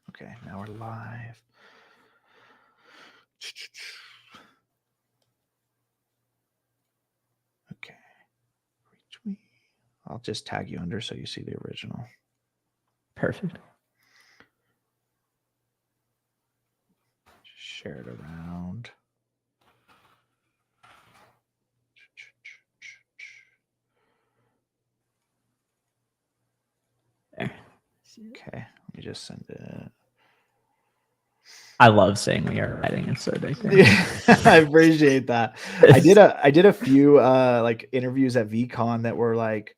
Okay, now we're live. Okay. Retweet. I'll just tag you under so you see the original. Perfect. Share it around. There. Okay, let me just send it. I love saying we are riding. It's so addicting. Yeah, I appreciate that. I did a few like interviews at VCon that were like,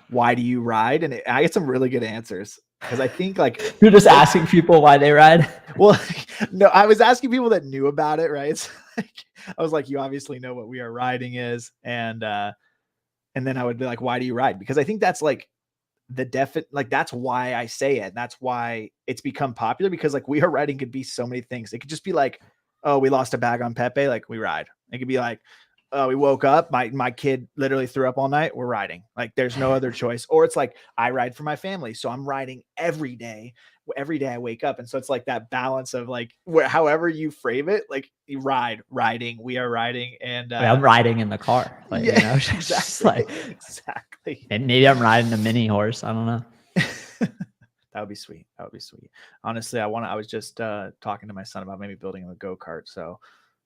why do you ride? And I get some really good answers. Because I think like you're just asking people why they ride. Well, no, I was asking people that knew about it, right? So, like, I was like, you obviously know what We Are Riding is, and then I would be like, why do you ride? Because I think that's like that's why I say it. That's why it's become popular, because like We Are Riding could be so many things. It could just be like, oh, we lost a bag on Pepe, like we ride. It could be like, oh, we woke up, my kid literally threw up all night, we're riding. Like there's no other choice. Or it's like, I ride for my family, so I'm riding every day I wake up. And so it's like that balance of like, however you frame it, like you riding, we are riding. And I'm riding in the car, like, yeah, you know, exactly. just like, exactly. And maybe I'm riding a mini horse, I don't know. That would be sweet. That would be sweet. Honestly, I was just talking to my son about maybe building him a go-kart. So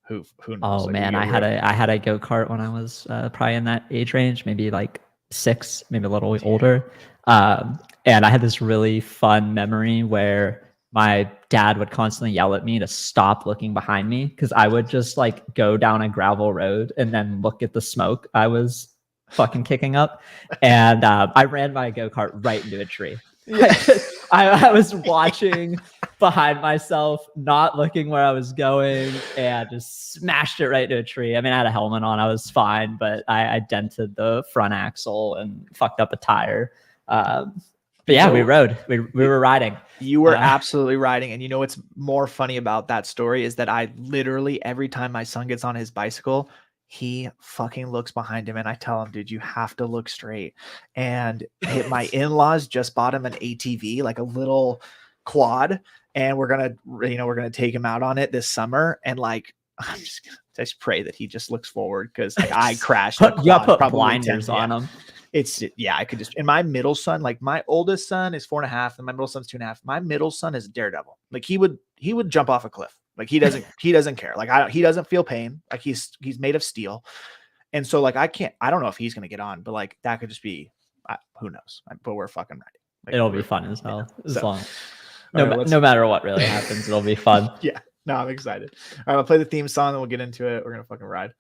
who knows? Oh like, man, I had a go-kart when I was probably in that age range, maybe like 6, maybe a little older. And I had this really fun memory where my dad would constantly yell at me to stop looking behind me, because I would just like go down a gravel road and then look at the smoke I was fucking kicking up. And I ran my go-kart right into a tree. Yeah. I was watching behind myself, not looking where I was going, and just smashed it right into a tree. I mean, I had a helmet on, I was fine, but I dented the front axle and fucked up a tire. But yeah, we rode. We were riding. You were absolutely riding. And you know what's more funny about that story is that I literally, every time my son gets on his bicycle, he fucking looks behind him, and I tell him, dude, you have to look straight. And my in-laws just bought him an ATV, like a little quad, and we're gonna take him out on it this summer. And like, I'm just gonna pray that he just looks forward, because like, I crashed. You got to put blinders on him. I could just, and my middle son, like my oldest son is 4.5 and my middle son's 2.5. My middle son is a daredevil. Like he would jump off a cliff. Like he doesn't care. Like he doesn't feel pain. Like he's made of steel. And so like, I don't know if he's going to get on, but like that could just be, who knows, but we're fucking riding. Like, it'll be fun as hell. Yeah. No matter what really happens, it'll be fun. Yeah. No, I'm excited. All right, I'll play the theme song and we'll get into it. We're going to fucking ride.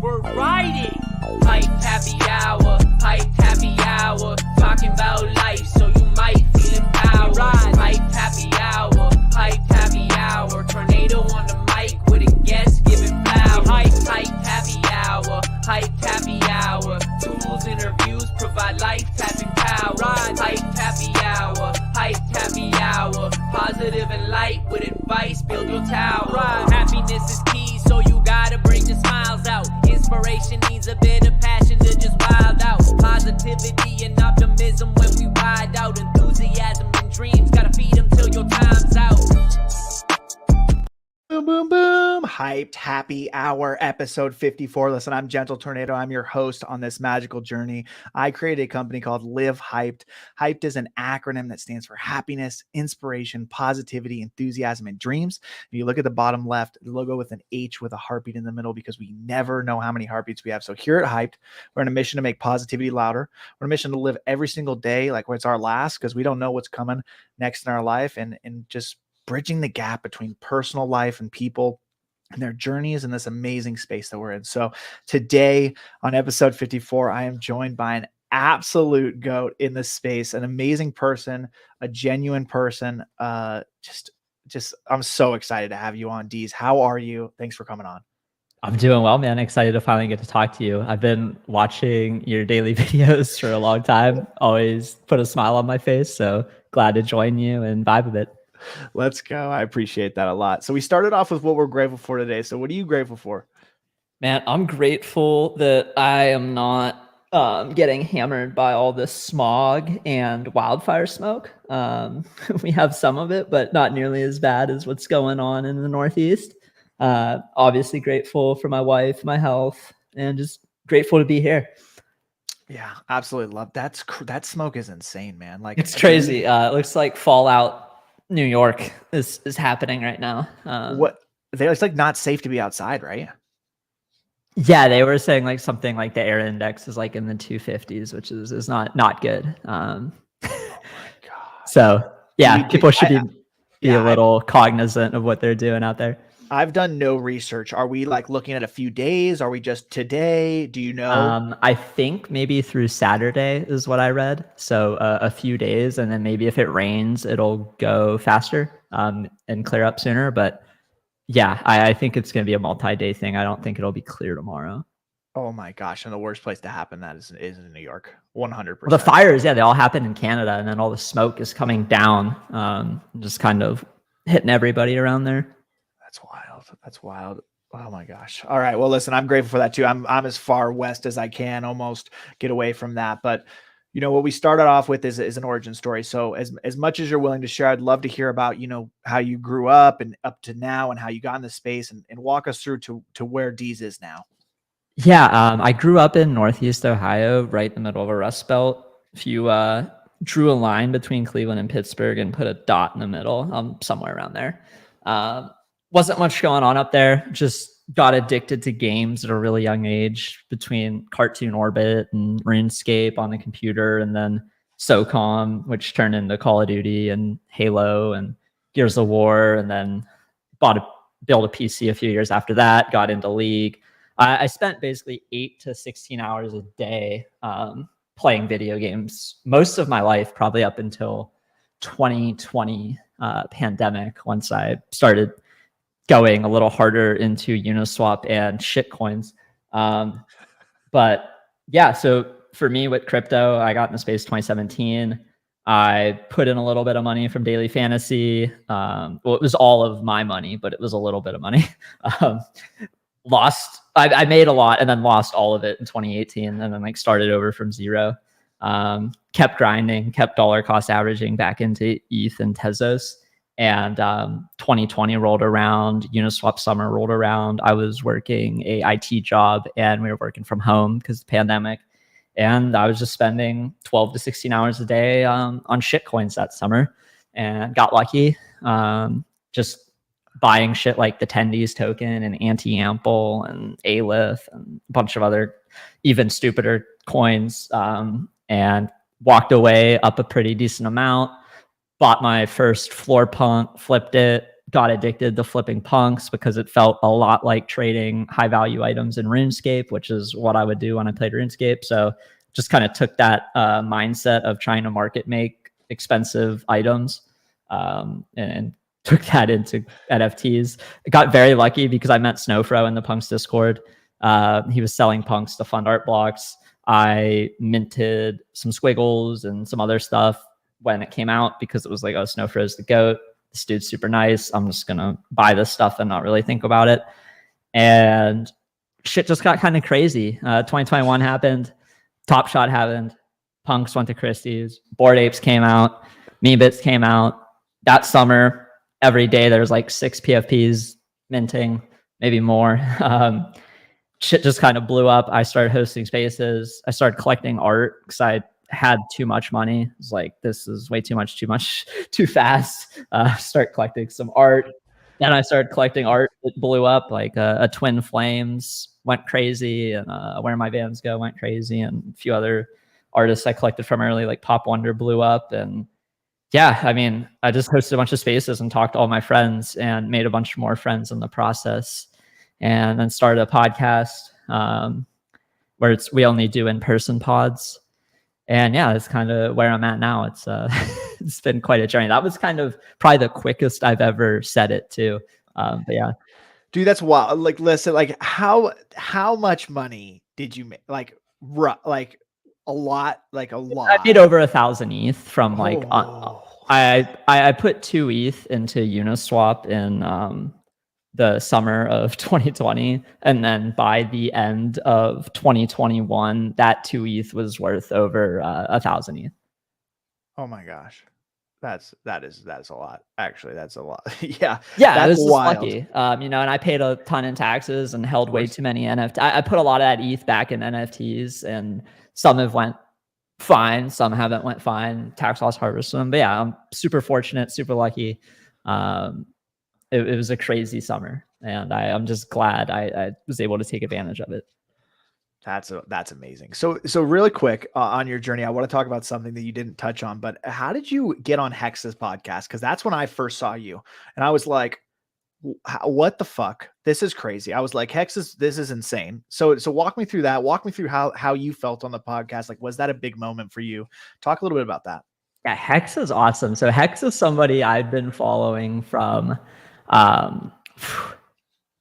We're riding. Hype happy hour, talking about life, so you might feel empowered. Hype happy hour, tornado on the mic with a guest giving power. Hype happy hour, tools, interviews, provide life tapping power. Hype happy hour, positive and light with advice, build your tower. Happiness is key, so you gotta bring the smiles out. Inspiration needs a bit of passion to just wild out. Positivity and optimism when we ride out. Enthusiasm and dreams, gotta feed them till your time's out. Boom, boom, boom. Hyped Happy Hour, episode 54. Listen, I'm Gentle Tornado. I'm your host on this magical journey. I created a company called Live Hyped. Hyped is an acronym that stands for happiness, inspiration, positivity, enthusiasm, and dreams. If you look at the bottom left, the logo with an H with a heartbeat in the middle, because we never know how many heartbeats we have. So here at Hyped, we're on a mission to make positivity louder. We're on a mission to live every single day like it's our last, because we don't know what's coming next in our life, and just bridging the gap between personal life and people and their journeys in this amazing space that we're in. So today on episode 54, I am joined by an absolute goat in this space, an amazing person, a genuine person. Just I'm so excited to have you on, Deez. How are you? Thanks for coming on. I'm doing well, man. Excited to finally get to talk to you. I've been watching your daily videos for a long time. Always put a smile on my face. So glad to join you and vibe a bit. Let's go. I appreciate that a lot. So we started off with what we're grateful for today. So what are you grateful for? Man, I'm grateful that I am not getting hammered by all this smog and wildfire smoke. We have some of it, but not nearly as bad as what's going on in the Northeast. Obviously grateful for my wife, my health, and just grateful to be here. Yeah, absolutely love that smoke is insane, man. Like It's crazy. It looks like Fallout New York is happening right now. It's like not safe to be outside, right? Yeah, they were saying like something like the air index is like in the 250s, which is not good. God. So yeah, people should be yeah, a little cognizant of what they're doing out there. I've done no research. Are we like looking at a few days? Are we just today? Do you know? I think maybe through Saturday is what I read. So a few days, and then maybe if it rains, it'll go faster and clear up sooner. But yeah, I think it's going to be a multi-day thing. I don't think it'll be clear tomorrow. Oh my gosh. And the worst place to happen that is in New York. 100%. Well, the fires, yeah, they all happen in Canada, and then all the smoke is coming down, just kind of hitting everybody around there. That's wild. That's wild. Oh my gosh. All right. Well, listen, I'm grateful for that too. I'm as far west as I can almost get away from that. But you know, what we started off with is an origin story. So as much as you're willing to share, I'd love to hear about, you know, how you grew up and up to now and how you got in this space and walk us through to where Deez is now. Yeah. I grew up in Northeast Ohio, right in the middle of a Rust Belt. If you drew a line between Cleveland and Pittsburgh and put a dot in the middle, somewhere around there. Wasn't much going on up there. Just got addicted to games at a really young age between Cartoon Orbit and RuneScape on the computer, and then SOCOM, which turned into Call of Duty and Halo and Gears of War, and then built a PC a few years after that, got into League. I spent basically 8 to 16 hours a day playing video games most of my life, probably up until 2020 pandemic, once I started going a little harder into Uniswap and shitcoins. But yeah, so for me with crypto, I got in the space 2017. I put in a little bit of money from Daily Fantasy. Well, it was all of my money, but it was a little bit of money. I made a lot and then lost all of it in 2018, and then like started over from zero. Kept grinding, kept dollar cost averaging back into ETH and Tezos. And 2020 rolled around, Uniswap summer rolled around. I was working a IT job and we were working from home because of the pandemic. And I was just spending 12 to 16 hours a day on shitcoins that summer, and got lucky. Just buying shit like the Tendies token and Anti-Ample and Aleph and a bunch of other even stupider coins, and walked away up a pretty decent amount. Bought my first floor punk, flipped it, got addicted to flipping punks because it felt a lot like trading high value items in RuneScape, which is what I would do when I played RuneScape. So just kind of took that mindset of trying to market make expensive items, and took that into NFTs. I got very lucky because I met Snowfro in the Punks Discord. He was selling punks to fund art blocks. I minted some squiggles and some other stuff when it came out because it was like, oh, Snowfro's the GOAT. This dude's super nice. I'm just going to buy this stuff and not really think about it. And shit just got kind of crazy. 2021 happened. Top Shot happened. Punks went to Christie's. Bored Apes came out. Meebits came out. That summer, every day there was like 6 PFPs minting, maybe more. Shit just kind of blew up. I started hosting spaces. I started collecting art because I had too much money. It was like, this is way too much, too fast. Start collecting some art. Then I started collecting art. It blew up. Like a Twin Flames went crazy, and Where My Vans Go went crazy, and a few other artists I collected from early, like Pop Wonder, blew up. And yeah, I mean, I just hosted a bunch of spaces and talked to all my friends and made a bunch more friends in the process, and then started a podcast where we only do in-person pods. And yeah, that's kind of where I'm at now. It's it's been quite a journey. That was kind of probably the quickest I've ever said it too. But yeah, dude, that's wild. Like, listen, like how much money did you make? Like a lot. I made over 1,000 ETH from like I put 2 ETH into Uniswap in the summer of 2020, and then by the end of 2021, that 2 ETH was worth over 1,000 ETH. Oh my gosh. That is a lot. Actually, that's a lot. Yeah. Yeah, I That's was just wild. lucky. And I paid a ton in taxes and held way too many NFT. I put a lot of that ETH back in NFTs, and some have went fine, some haven't went fine. Tax loss harvest them. But yeah, I'm super fortunate, super lucky. It was a crazy summer, and I'm just glad I was able to take advantage of it. That's amazing. So really quick on your journey, I want to talk about something that you didn't touch on, but how did you get on Hex's podcast? Because that's when I first saw you, and I was like, "What the fuck? This is crazy." I was like, this is insane." So walk me through that. Walk me through how you felt on the podcast. Like, was that a big moment for you? Talk a little bit about that. Yeah, Hex is awesome. So Hex is somebody I've been following from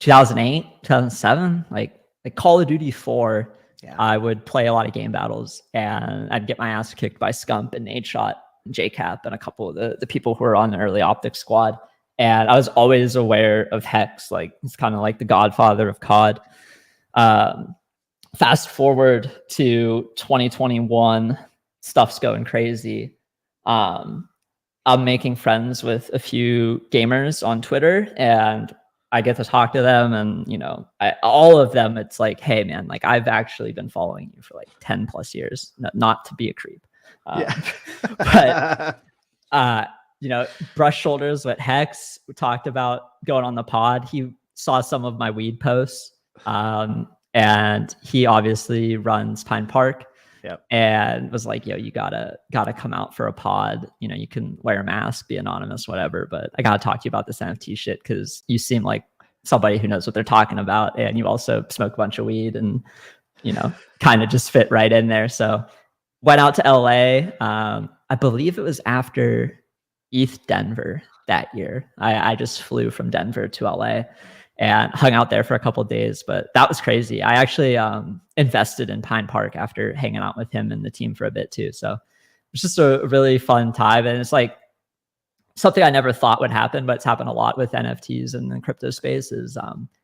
2008, 2007, like Call of Duty 4. Yeah. I would play a lot of game battles, and I'd get my ass kicked by Scump and Nadeshot and JCap and a couple of the people who were on the early Optic squad. And I was always aware of Hex. Like, he's kind of like the godfather of COD. Fast forward to 2021, stuff's going crazy. I'm making friends with a few gamers on Twitter, and I get to talk to them, and all of them, it's like, hey man, like, I've actually been following you for like 10 plus years, not to be a creep. But brush shoulders with Hex. We talked about going on the pod. He saw some of my weed posts, and he obviously runs Pine Park. Yep. And was like, yo, you gotta come out for a pod. You can wear a mask, be anonymous, whatever, but I gotta talk to you about this NFT shit, because you seem like somebody who knows what they're talking about, and you also smoke a bunch of weed, and kind of just fit right in there. So went out to LA. I believe it was after ETH Denver that year. I just flew from Denver to LA and hung out there for a couple of days, but that was crazy. I actually invested in Pine Park after hanging out with him and the team for a bit too. So it's just a really fun time, and it's like something I never thought would happen, but it's happened a lot with NFTs and the crypto space. Is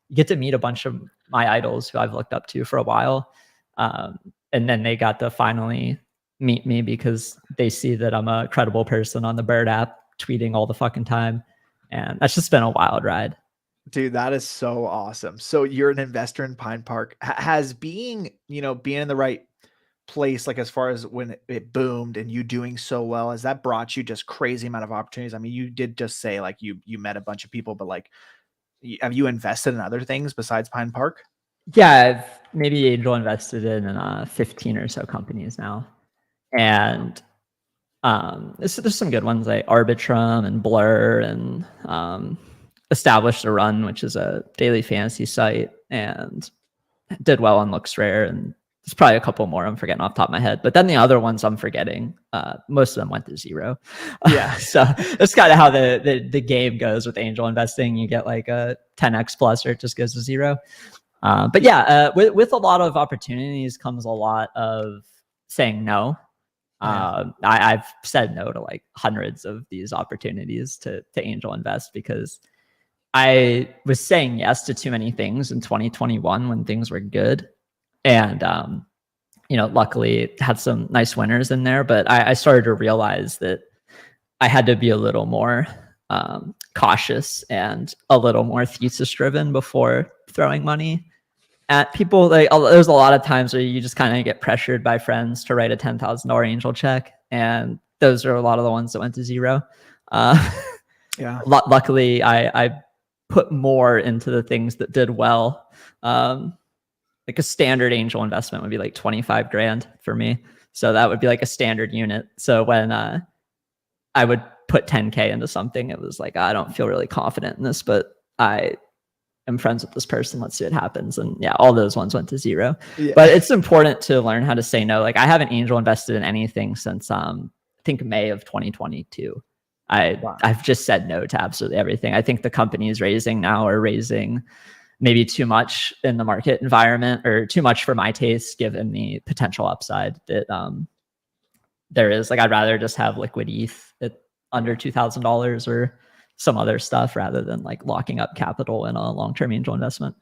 you get to meet a bunch of my idols who I've looked up to for a while, and then they got to finally meet me because they see that I'm a credible person on the Bird app, tweeting all the fucking time, and that's just been a wild ride. Dude, that is so awesome. So you're an investor in Pine Park. Has being in the right place, like as far as when it boomed and you doing so well, has that brought you just crazy amount of opportunities? I mean, you did just say like you met a bunch of people, but like, have you invested in other things besides Pine Park? Yeah, I've maybe angel invested in 15 or so companies now. And there's some good ones like Arbitrum and Blur, and Established a Run, which is a daily fantasy site, and did well on LooksRare, and there's probably a couple more I'm forgetting off the top of my head. But then the other ones I'm forgetting, most of them went to zero. Yeah. So that's kind of how the game goes with angel investing. You get like a 10x plus, or it just goes to zero. But yeah, with a lot of opportunities comes a lot of saying no. I've said no to like hundreds of these opportunities to angel invest, because I was saying yes to too many things in 2021 when things were good. And, luckily had some nice winners in there, but I started to realize that I had to be a little more cautious and a little more thesis driven before throwing money at people. Like, there's a lot of times where you just kind of get pressured by friends to write a $10,000 angel check, and those are a lot of the ones that went to zero. Yeah. Luckily, I put more into the things that did well. Like a standard angel investment would be like 25 grand for me. So that would be like a standard unit. So when I would put 10K into something, it was like, I don't feel really confident in this, but I am friends with this person. Let's see what happens. And yeah, all those ones went to zero. Yeah. But it's important to learn how to say no. Like, I haven't angel invested in anything since I think May of 2022. I've just said no to absolutely everything. I think the companies raising now are raising maybe too much in the market environment, or too much for my taste, given the potential upside that there is. Like, I'd rather just have liquid ETH at under $2,000 or some other stuff rather than like locking up capital in a long-term angel investment.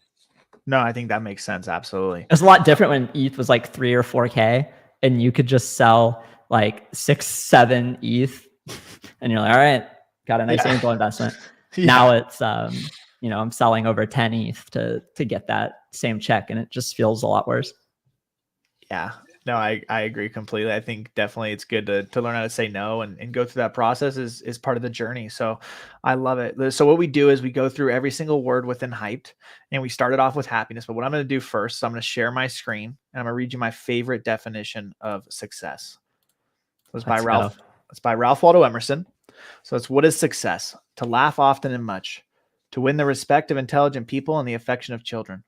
No, I think that makes sense. Absolutely. It's a lot different when ETH was like 3 or 4K and you could just sell like 6, 7 ETH and you're like, all right, got a nice angel investment. Yeah. Now it's, I'm selling over 10 ETH to get that same check, and it just feels a lot worse. Yeah. No, I agree completely. I think definitely it's good to learn how to say no and go through that process is part of the journey. So I love it. So what we do is we go through every single word within Hyped, and we started off with happiness. But what I'm going to do first is I'm going to share my screen and I'm going to read you my favorite definition of success. It's by Ralph Waldo Emerson. So it's, what is success? To laugh often and much, to win the respect of intelligent people and the affection of children,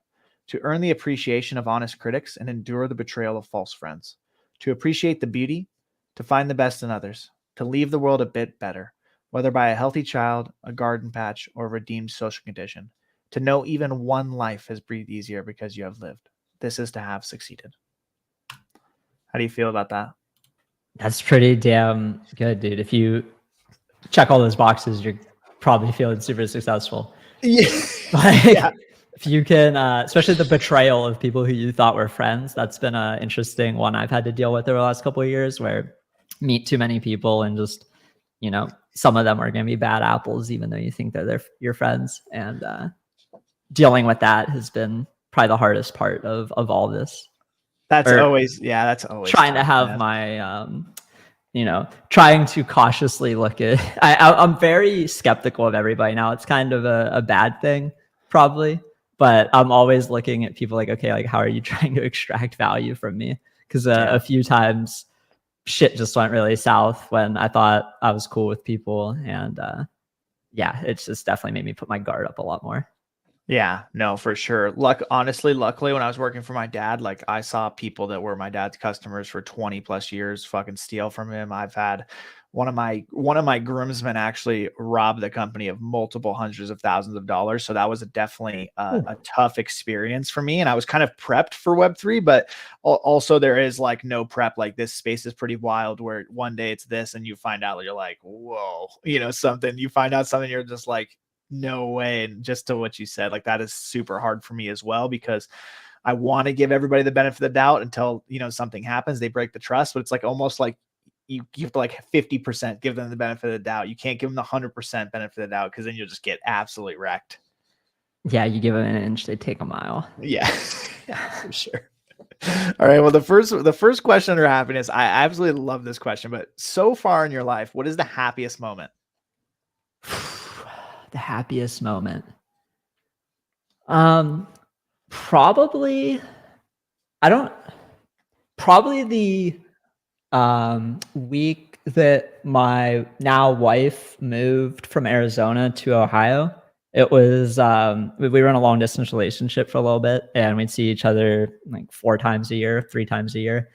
to earn the appreciation of honest critics and endure the betrayal of false friends, to appreciate the beauty, to find the best in others, to leave the world a bit better, whether by a healthy child, a garden patch, or a redeemed social condition, to know even one life has breathed easier because you have lived. This is to have succeeded. How do you feel about that? That's pretty damn good, dude. If you check all those boxes, you're probably feeling super successful. Yeah. Like, if you can, especially the betrayal of people who you thought were friends, that's been an interesting one I've had to deal with over the last couple of years, where meet too many people and just, some of them are going to be bad apples, even though you think they're your friends. And dealing with that has been probably the hardest part of all this. That's always trying to have my, trying to cautiously look at, I'm very skeptical of everybody now. It's kind of a bad thing, probably. But I'm always looking at people like, okay, like, how are you trying to extract value from me? Because a few times shit just went really south when I thought I was cool with people. And it's just definitely made me put my guard up a lot more. Yeah, no, for sure. Luckily, when I was working for my dad, like, I saw people that were my dad's customers for 20 plus years fucking steal from him. I've had one of my groomsmen actually rob the company of multiple hundreds of thousands of dollars. So that was definitely a tough experience for me. And I was kind of prepped for Web3, but also there is like no prep. Like, this space is pretty wild, where one day it's this and you find out, you're like, whoa, you find out something, you're just like, no way. And just to what you said, like, that is super hard for me as well, because I want to give everybody the benefit of the doubt until, something happens, they break the trust. But it's like almost like you have to like 50% give them the benefit of the doubt. You can't give them the 100% benefit of the doubt, because then you'll just get absolutely wrecked. Yeah, you give them an inch, they take a mile. Yeah, for sure. All right. Well, the first question under happiness, I absolutely love this question. But so far in your life, what is the happiest moment? The happiest moment. Probably the week that my now wife moved from Arizona to Ohio. It was we were in a long distance relationship for a little bit, and we'd see each other like 4 times a year, 3 times a year.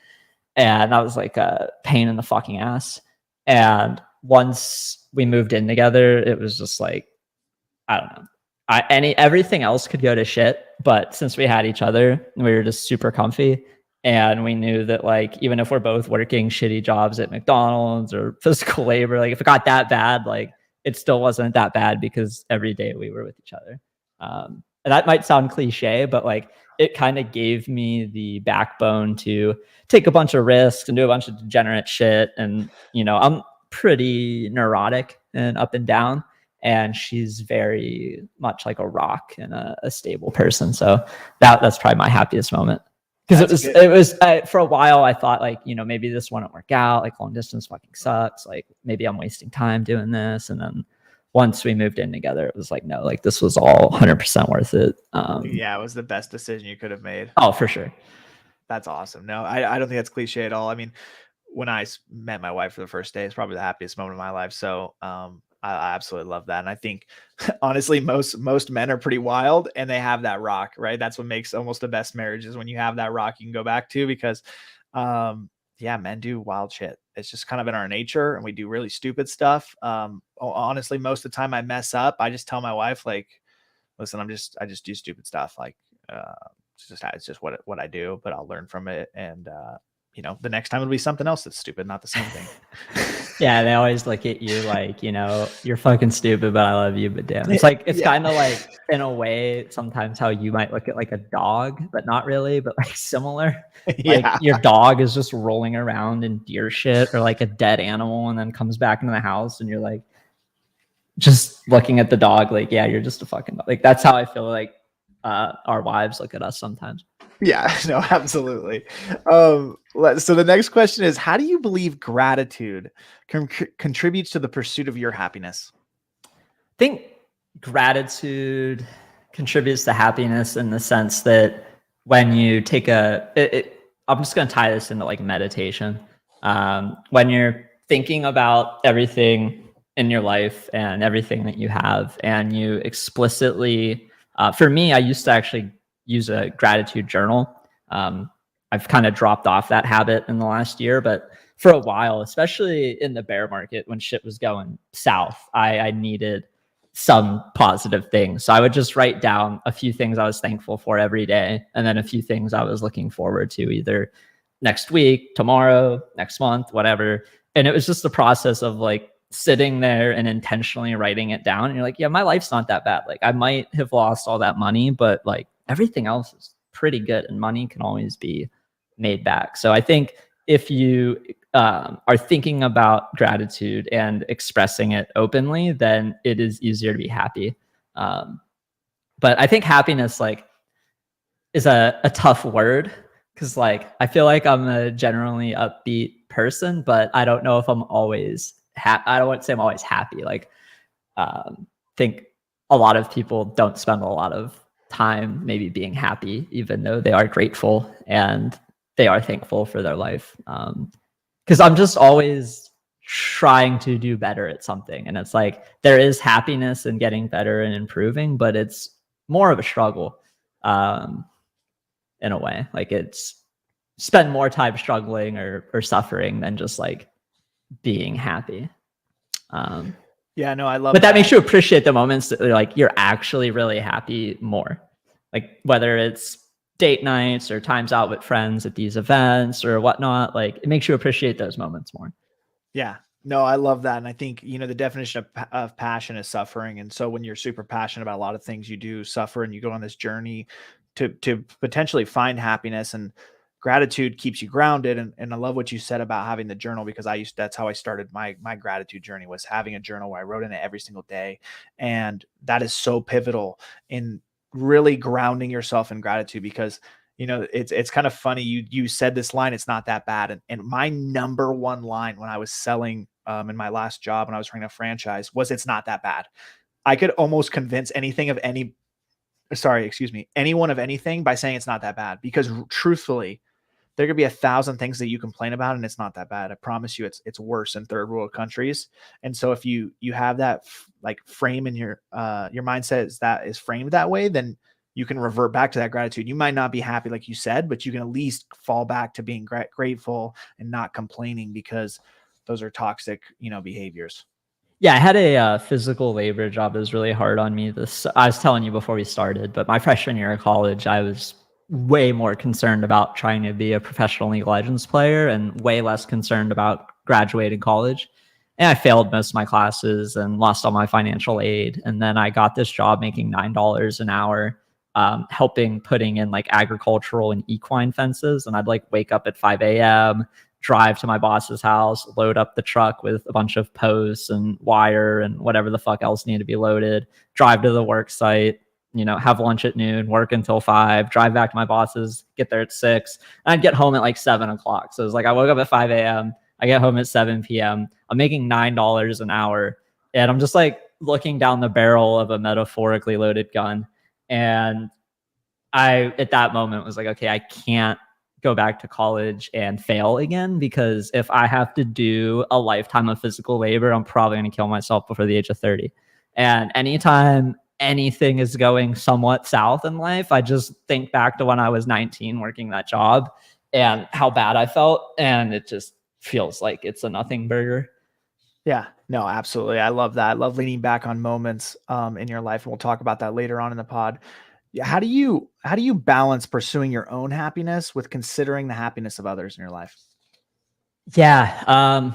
And that was like a pain in the fucking ass. And once we moved in together, it was just like, I don't know. Everything else could go to shit, but since we had each other, we were just super comfy. And we knew that, like, even if we're both working shitty jobs at McDonald's or physical labor, like, if it got that bad, like, it still wasn't that bad, because every day we were with each other. And that might sound cliche, but like, it kind of gave me the backbone to take a bunch of risks and do a bunch of degenerate shit. And, I'm pretty neurotic and up and down, and she's very much like a rock and a stable person. So that's probably my happiest moment. Because it was for a while I thought, like, maybe this wouldn't work out. Like, long distance fucking sucks. Like, maybe I'm wasting time doing this. And then once we moved in together, it was like, no, like, this was all 100% worth it. Yeah, it was the best decision you could have made. Oh, for sure. That's awesome. No, I don't think that's cliche at all. I mean, when I met my wife for the first day, it's probably the happiest moment of my life. So I absolutely love that. And I think, honestly, most men are pretty wild, and they have that rock, right? That's what makes almost the best marriages, when you have that rock you can go back to, because men do wild shit. It's just kind of in our nature, and we do really stupid stuff. Honestly, most of the time I mess up, I just tell my wife, like, listen, I just do stupid stuff. Like, it's just what I do, but I'll learn from it. And the next time it'll be something else that's stupid, not the same thing. Yeah, they always look at you like, you're fucking stupid, but I love you. But damn, it's like, it's kind of like, in a way, sometimes how you might look at like a dog, but not really, but like similar. Like your dog is just rolling around in deer shit or like a dead animal and then comes back into the house and you're like, just looking at the dog like, yeah, you're just a fucking dog. Like, that's how I feel like our wives look at us sometimes. Yeah, no, absolutely. So the next question is, how do you believe gratitude contributes to the pursuit of your happiness? I think gratitude contributes to happiness in the sense that when you take I'm just going to tie this into like meditation. When you're thinking about everything in your life and everything that you have, and you explicitly, for me, I used to actually use a gratitude journal. I've kind of dropped off that habit in the last year, but for a while, especially in the bear market when shit was going south, I needed some positive things. So I would just write down a few things I was thankful for every day, and then a few things I was looking forward to either next week, tomorrow, next month, whatever. And it was just the process of like sitting there and intentionally writing it down. And you're like, yeah, my life's not that bad. Like, I might have lost all that money, but like everything else is pretty good, and money can always be made back. So I think if you are thinking about gratitude and expressing it openly, then it is easier to be happy. But I think happiness like is a tough word, because like I feel like I'm a generally upbeat person, but I don't know if I'm always I don't want to say I'm always happy. Like think a lot of people don't spend a lot of time maybe being happy, even though they are grateful and they are thankful for their life. Because I'm just always trying to do better at something. And it's like, there is happiness in getting better and improving, but it's more of a struggle in a way. Like, it's spend more time struggling or suffering than just like being happy. Yeah, no, I love but that makes you appreciate the moments that you're actually really happy more. Like, whether it's date nights or times out with friends at these events or whatnot, like it makes you appreciate those moments more. Yeah, no, I love that. And I think, the definition of passion is suffering. And so when you're super passionate about a lot of things, you do suffer and you go on this journey to potentially find happiness, and gratitude keeps you grounded. And I love what you said about having the journal, because that's how I started my gratitude journey, was having a journal where I wrote in it every single day. And that is so pivotal in really grounding yourself in gratitude, because it's kind of funny. You said this line, "It's not that bad." And my number one line when I was selling in my last job, when I was running a franchise, was, "It's not that bad." I could almost convince anyone of anything by saying it's not that bad, because truthfully, there could be 1,000 things that you complain about, and it's not that bad. I promise you, it's worse in third world countries. And so if you have that frame in your mindset is framed that way, then you can revert back to that gratitude. You might not be happy, like you said, but you can at least fall back to being grateful and not complaining, because those are toxic, behaviors. Yeah, I had a physical labor job that was really hard on me. I was telling you before we started, but my freshman year of college, I was way more concerned about trying to be a professional League of Legends player and way less concerned about graduating college. And I failed most of my classes and lost all my financial aid. And then I got this job making $9 an hour, putting in like agricultural and equine fences. And I'd wake up at 5 a.m., drive to my boss's house, load up the truck with a bunch of posts and wire and whatever the fuck else needed to be loaded, drive to the work site, have lunch at noon, work until 5, drive back to my boss's, get there at 6. And I'd get home at 7 o'clock. So it was I woke up at 5 a.m., I get home at 7 p.m. I'm making $9 an hour. And I'm just looking down the barrel of a metaphorically loaded gun. And I, at that moment, was okay, I can't go back to college and fail again, because if I have to do a lifetime of physical labor, I'm probably going to kill myself before the age of 30. And anytime anything is going somewhat south in life, I just think back to when I was 19 working that job and how bad I felt. And it just feels like it's a nothing burger. Yeah, no, absolutely. I love that. I love leaning back on moments in your life. And we'll talk about that later on in the pod. How do you balance pursuing your own happiness with considering the happiness of others in your life? Yeah.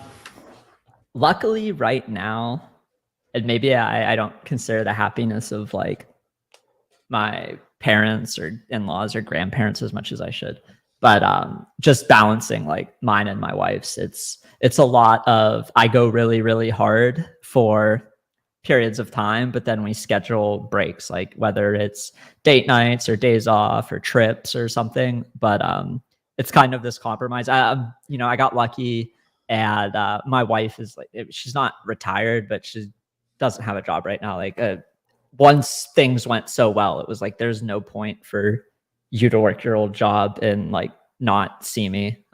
Luckily right now, and maybe I don't consider the happiness of like my parents or in-laws or grandparents as much as I should. But just balancing like mine and my wife's, it's a lot of, I go really, really hard for periods of time, but then we schedule breaks, like whether it's date nights or days off or trips or something. But it's kind of this compromise. I got lucky, and my wife is like, she's not retired, but she doesn't have a job right now. Like once things went so well, it was like, there's no point for you to work your old job and like not see me,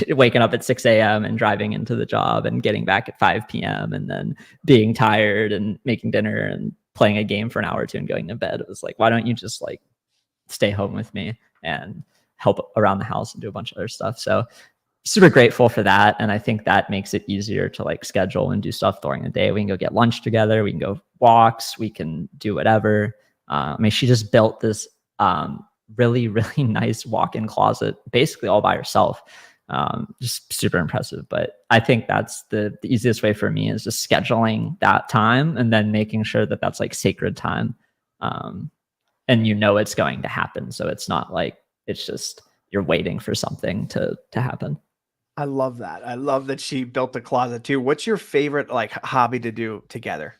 waking up at 6 a.m. and driving into the job and getting back at 5 p.m. and then being tired and making dinner and playing a game for an hour or two and going to bed. It was like, why don't you just like stay home with me and help around the house and do a bunch of other stuff? So super grateful for that. And I think that makes it easier to like schedule and do stuff during the day. We can go get lunch together. We can go walks. We can do whatever. She just built this really, really nice walk-in closet, basically all by herself. Just super impressive. But I think that's the easiest way for me, is just scheduling that time and then making sure that that's like sacred time. And it's going to happen. So it's not like, it's just, you're waiting for something to happen. I love that. I love that she built the closet too. What's your favorite like hobby to do together?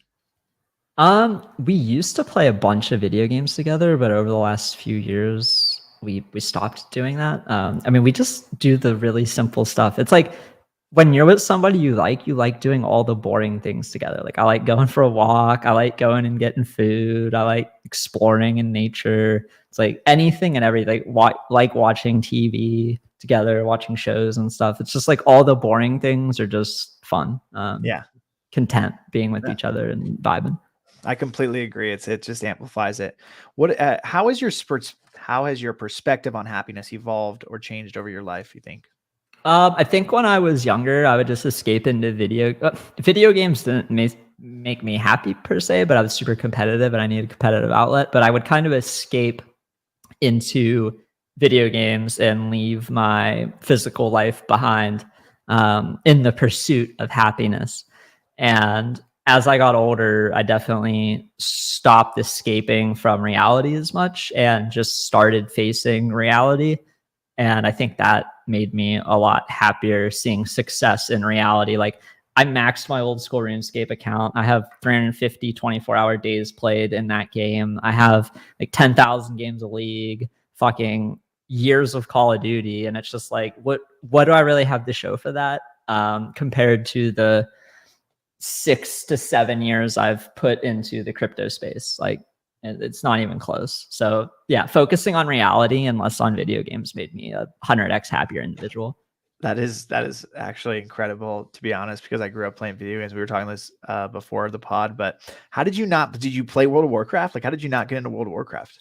We used to play a bunch of video games together, but over the last few years, we stopped doing that. We just do the really simple stuff. It's like when you're with somebody you like doing all the boring things together. Like I like going for a walk. I like going and getting food. I like exploring in nature. It's like anything and everything. Like watching TV together, watching shows and stuff. It's just like all the boring things are just fun. Content being with each other and vibing. I completely agree. It just amplifies it. How has your perspective on happiness evolved or changed over your life, you think? I think when I was younger, I would just escape into video games. Didn't make me happy per se, but I was super competitive and I needed a competitive outlet. But I would kind of escape into video games and leave my physical life behind in the pursuit of happiness. And as I got older, I definitely stopped escaping from reality as much and just started facing reality. And I think that made me a lot happier, seeing success in reality. Like I maxed my old school RuneScape account. I have 350 24-hour days played in that game. I have like 10,000 games of League, fucking years of Call of Duty. And it's just like, what do I really have to show for that? Compared to the 6 to 7 years I've put into the crypto space. Like it's not even close. So yeah, focusing on reality and less on video games made me a 100x happier individual. That is actually incredible, to be honest, because I grew up playing video games. We were talking this before the pod, but did you play World of Warcraft? Like, how did you not get into World of Warcraft?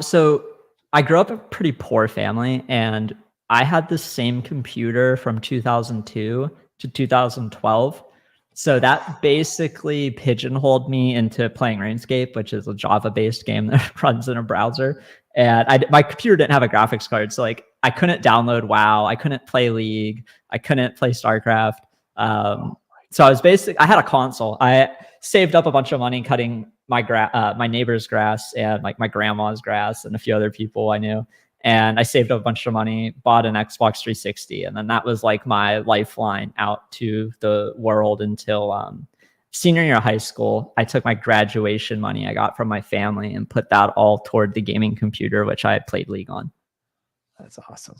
So I grew up in a pretty poor family, and I had the same computer from 2002 to 2012. So that basically pigeonholed me into playing RuneScape, which is a Java-based game that runs in a browser. And my computer didn't have a graphics card, so like I couldn't download WoW, I couldn't play League, I couldn't play StarCraft. So I had a console. I saved up a bunch of money cutting my neighbor's grass and like my grandma's grass and a few other people I knew. And I saved up a bunch of money, bought an Xbox 360, and then that was like my lifeline out to the world until senior year of high school. I took my graduation money I got from my family and put that all toward the gaming computer, which I played League on. That's awesome.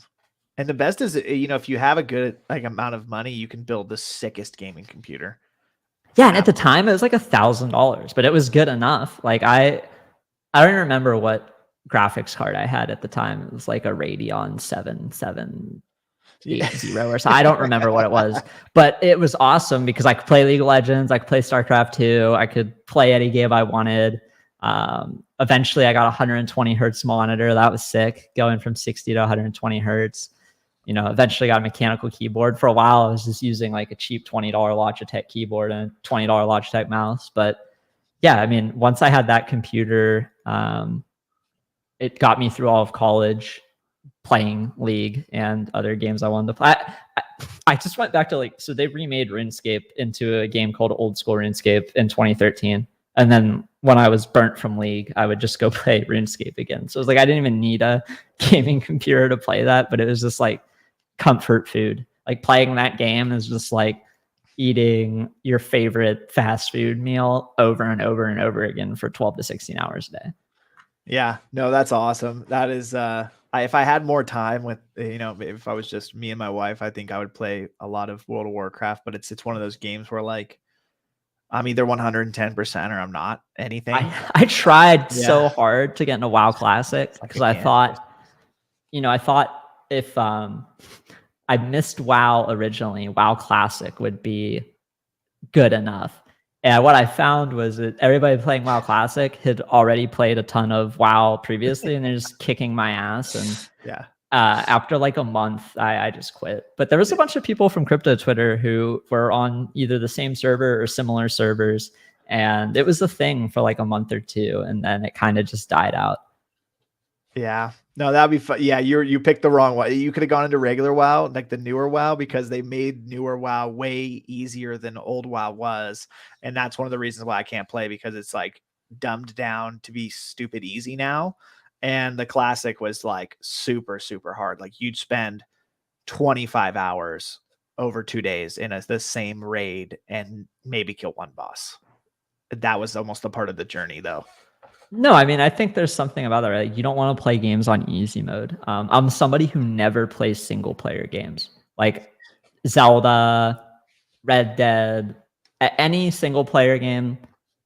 And the best is, if you have a good like amount of money, you can build the sickest gaming computer. Yeah, and at the time it was like $1,000, but it was good enough. Like I don't remember what graphics card I had at the time. It was like a Radeon 7780 or so. I don't remember what it was, but it was awesome because I could play League of Legends, I could play StarCraft 2, I could play any game I wanted. Eventually I got a 120 hertz monitor. That was sick, going from 60 to 120 hertz. Eventually got a mechanical keyboard. For a while I was just using like a cheap $20 Logitech keyboard and a $20 Logitech mouse. But yeah, once I had that computer, it got me through all of college playing League and other games I wanted to play. I just went back to like, so they remade RuneScape into a game called Old School RuneScape in 2013. And then when I was burnt from League, I would just go play RuneScape again. So it was like, I didn't even need a gaming computer to play that, but it was just like comfort food. Like playing that game is just like eating your favorite fast food meal over and over and over again for 12 to 16 hours a day. Yeah, no, that's awesome. That is, if I had more time with, if I was just me and my wife, I think I would play a lot of World of Warcraft, but it's one of those games where like, I'm either 110% or I'm not anything. I tried so hard to get into WoW Classic because I thought if I missed WoW originally, WoW Classic would be good enough. And what I found was that everybody playing WoW Classic had already played a ton of WoW previously, and they're just kicking my ass. And after like a month, I just quit. But there was a bunch of people from crypto Twitter who were on either the same server or similar servers, and it was a thing for like a month or two, and then it kind of just died out. Yeah, no, that'd be fun. Yeah, you picked the wrong one. You could have gone into regular WoW, like the newer WoW, because they made newer WoW way easier than old WoW was, and that's one of the reasons why I can't play, because it's like dumbed down to be stupid easy now. And the classic was like super, super hard. Like you'd spend 25 hours over 2 days in the same raid and maybe kill one boss. That was almost a part of the journey, though. No, I mean, I think there's something about that. Right? You don't want to play games on easy mode. I'm somebody who never plays single player games like Zelda, Red Dead, any single player game.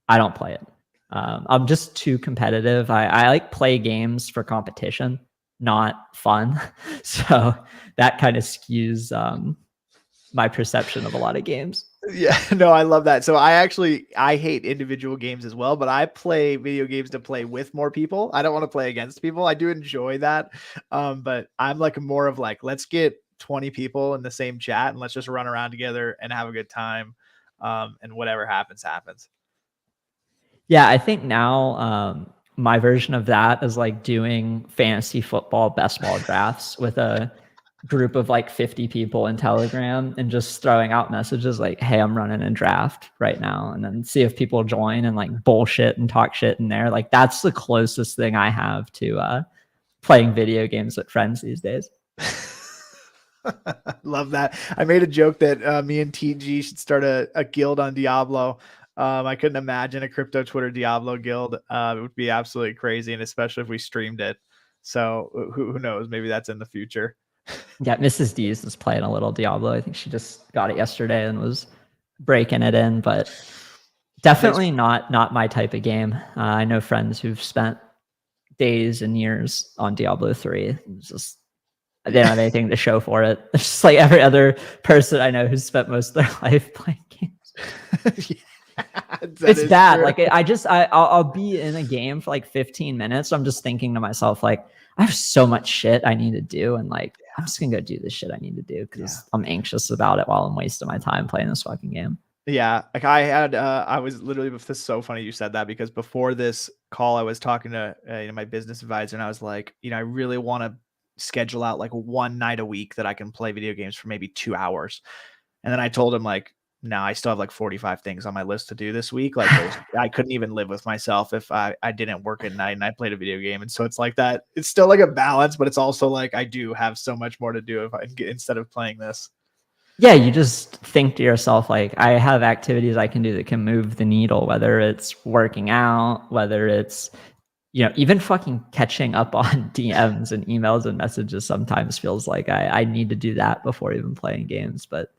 I don't play it. I'm just too competitive. I like play games for competition, not fun. So that kind of skews my perception of a lot of games. Yeah, no, I love that. So I hate individual games as well, but I play video games to play with more people. I don't want to play against people. I do enjoy that. But I'm like more of like, let's get 20 people in the same chat and let's just run around together and have a good time. And whatever happens, happens. Yeah, I think now my version of that is like doing fantasy football best ball drafts with a group of like 50 people in Telegram and just throwing out messages like, hey, I'm running a draft right now, and then see if people join and like bullshit and talk shit in there. Like that's the closest thing I have to playing video games with friends these days. Love that. I made a joke that me and TG should start a guild on Diablo. I couldn't imagine a crypto Twitter Diablo guild. It would be absolutely crazy, and especially if we streamed it. So who knows? Maybe that's in the future. Yeah, Mrs. D's is playing a little Diablo. I think she just got it yesterday and was breaking it in, but definitely not my type of game. I know friends who've spent days and years on Diablo 3. It's just they don't have anything to show for it. It's just like every other person I know who's spent most of their life playing games. It's bad. True. Like I'll be in a game for like 15 minutes. I'm just thinking to myself, like, I have so much shit I need to do, and like I'm just gonna go do this shit I need to do because I'm anxious about it while I'm wasting my time playing this fucking game. Yeah, like I was literally, this is so funny you said that, because before this call I was talking to my business advisor, and I was like, I really want to schedule out like one night a week that I can play video games for maybe 2 hours. And then I told him like, no, I still have like 45 things on my list to do this week. Like I couldn't even live with myself if I didn't work at night and I played a video game. And so it's like that. It's still like a balance, but it's also like I do have so much more to do instead of playing this. Yeah, you just think to yourself, like, I have activities I can do that can move the needle, whether it's working out, whether it's, even fucking catching up on DMs and emails and messages sometimes feels like I need to do that before even playing games. But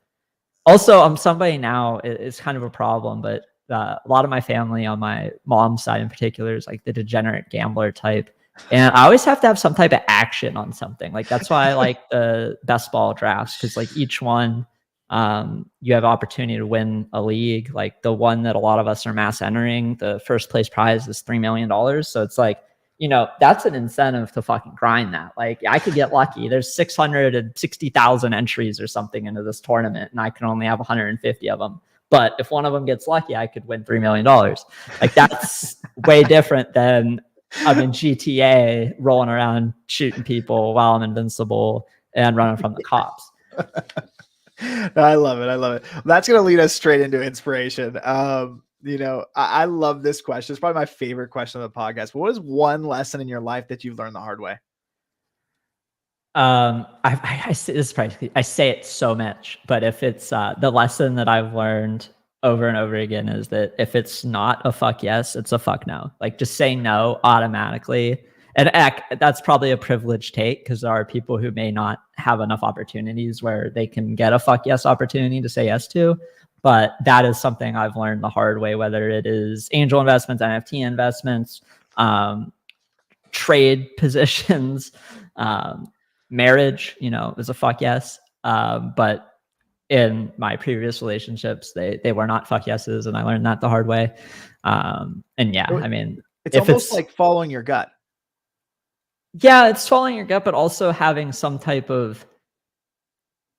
also, I'm somebody now, it's kind of a problem, but a lot of my family on my mom's side in particular is like the degenerate gambler type. And I always have to have some type of action on something. Like that's why I like the best ball drafts, because like each one, you have opportunity to win a league. Like the one that a lot of us are mass entering, the first place prize is $3 million. So it's like, that's an incentive to fucking grind that. Like I could get lucky. There's 660,000 entries or something into this tournament, and I can only have 150 of them. But if one of them gets lucky, I could win $3 million. Like that's way different than I'm in GTA rolling around shooting people while I'm invincible and running from the cops. I love it. I love it. That's going to lead us straight into inspiration. I love this question. It's probably my favorite question of the podcast. What is one lesson in your life that you've learned the hard way? I say this practically, I say it so much, but if it's the lesson that I've learned over and over again is that if it's not a fuck yes, it's a fuck no. Like just say no automatically. And that's probably a privileged take because there are people who may not have enough opportunities where they can get a fuck yes opportunity to say yes to. But that is something I've learned the hard way, whether it is angel investments, NFT investments, trade positions, marriage, is a fuck yes. But in my previous relationships, they were not fuck yeses, and I learned that the hard way. And yeah, I mean, it's almost like following your gut. Yeah, it's following your gut, but also having some type of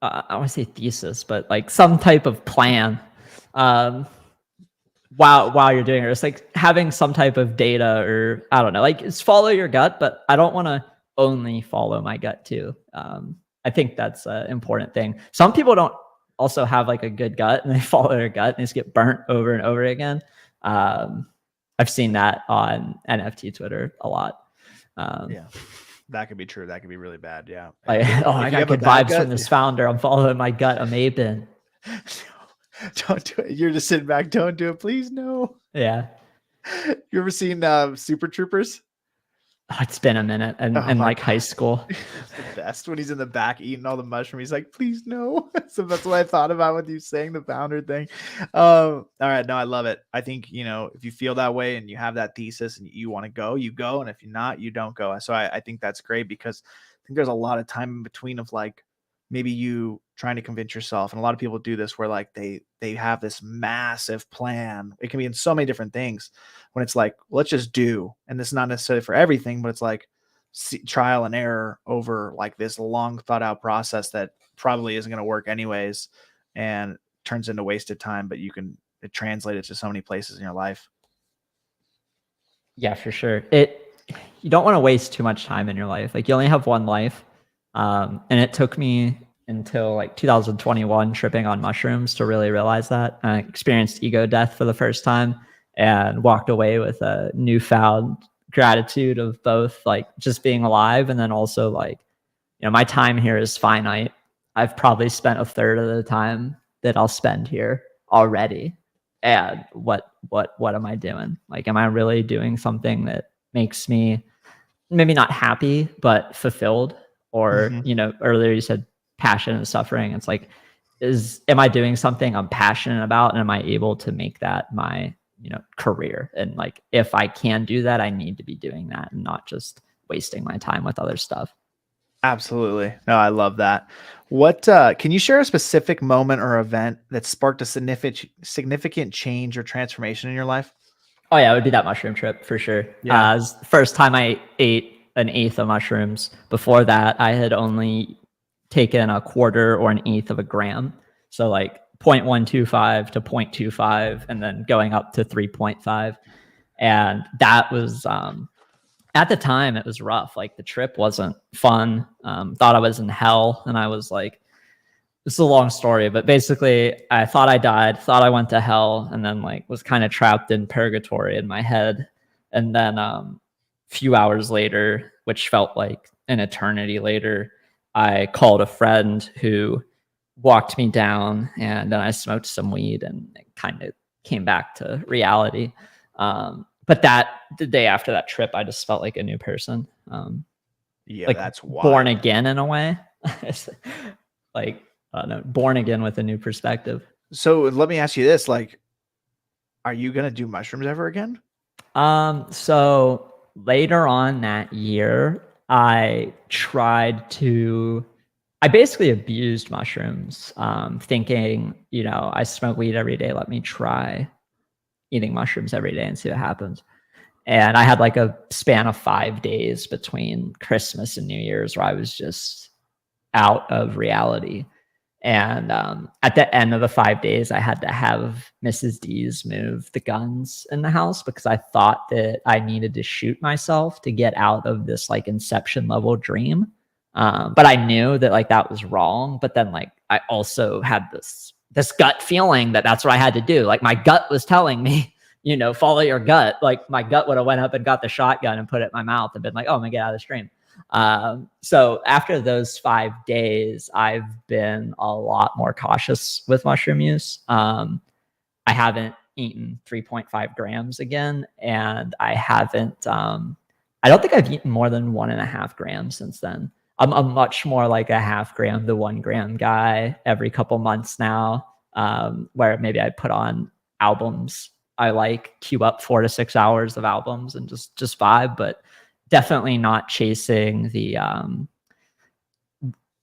I want to say thesis, but like some type of plan while you're doing it. It's like having some type of data, or I don't know, like it's follow your gut, but I don't want to only follow my gut too. I think that's an important thing. Some people don't also have like a good gut and they follow their gut and they just get burnt over and over again. I've seen that on NFT Twitter a lot. Yeah, that could be true. That could be really bad. Yeah. Like, I got good vibes from this founder. I'm following my gut. I'm aping. Don't do it. You're just sitting back. Don't do it. Please, no. Yeah. You ever seen Super Troopers? Oh, it's been a minute. And like high school. It's the best when he's in the back eating all the mushroom. He's like, please, no. So that's what I thought about with you saying the founder thing. All right. No, I love it. I think, if you feel that way and you have that thesis and you want to go, you go. And if you're not, you don't go. So I think that's great because I think there's a lot of time in between of like, maybe you trying to convince yourself. And a lot of people do this where like they have this massive plan. It can be in so many different things when it's like, let's just do, and this is not necessarily for everything, but it's like trial and error over like this long thought out process that probably isn't going to work anyways and turns into wasted time, but it translates to so many places in your life. Yeah, for sure. You don't want to waste too much time in your life. Like you only have one life. And it took me until like 2021 tripping on mushrooms to really realize that. I experienced ego death for the first time and walked away with a newfound gratitude of both like just being alive and then also like, my time here is finite. I've probably spent a third of the time that I'll spend here already. And what am I doing? Like, am I really doing something that makes me maybe not happy, but fulfilled? Or, earlier you said passion and suffering. It's like, am I doing something I'm passionate about? And am I able to make that my, career? And like, if I can do that, I need to be doing that and not just wasting my time with other stuff. Absolutely. No, I love that. What, can you share a specific moment or event that sparked a significant change or transformation in your life? Oh yeah, it would be that mushroom trip for sure. Yeah. It was the first time I ate an eighth of mushrooms. Before that, I had only taken a quarter or an eighth of a gram. So like 0.125 to 0.25 and then going up to 3.5. And that was, at the time it was rough. Like the trip wasn't fun. Thought I was in hell. And I was like, this is a long story, but basically I thought I died, thought I went to hell, and then like was kind of trapped in purgatory in my head. And then, few hours later, which felt like an eternity later, I called a friend who walked me down, and then I smoked some weed and it kind of came back to reality. But the day after that trip, I just felt like a new person. Yeah, like that's wild. Born again in a way. Like, I don't know, born again with a new perspective. So let me ask you this, like, are you going to do mushrooms ever again? So later on that year, I basically abused mushrooms, thinking, I smoke weed every day. Let me try eating mushrooms every day and see what happens. And I had like a span of 5 days between Christmas and New Year's where I was just out of reality. And at the end of the 5 days, I had to have Mrs. D's move the guns in the house because I thought that I needed to shoot myself to get out of this like inception level dream. But I knew that like that was wrong. But then like I also had this gut feeling that that's what I had to do. Like my gut was telling me, you know, follow your gut. Like my gut would have went up and got the shotgun and put it in my mouth and been like, oh, I'm gonna get out of this dream. So after those 5 days, I've been a lot more cautious with mushroom use. I haven't eaten 3.5 grams again, and I haven't, I don't think I've eaten more than 1.5 grams since then. I'm much more like a 0.5 gram to 1 gram guy every couple months now, where maybe I put on albums. I like queue up 4 to 6 hours of albums and just vibe, but definitely not chasing the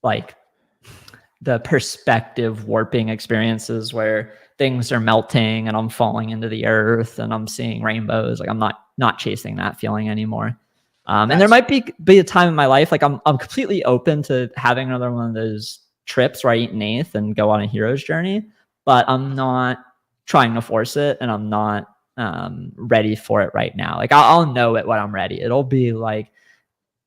like the perspective warping experiences where things are melting and I'm falling into the earth and I'm seeing rainbows. Like I'm not chasing that feeling anymore. And there might be a time in my life, like I'm completely open to having another one of those trips where I eat an eighth and go on a hero's journey, but I'm not trying to force it, and I'm not ready for it right now. Like I'll know it when I'm ready. It'll be like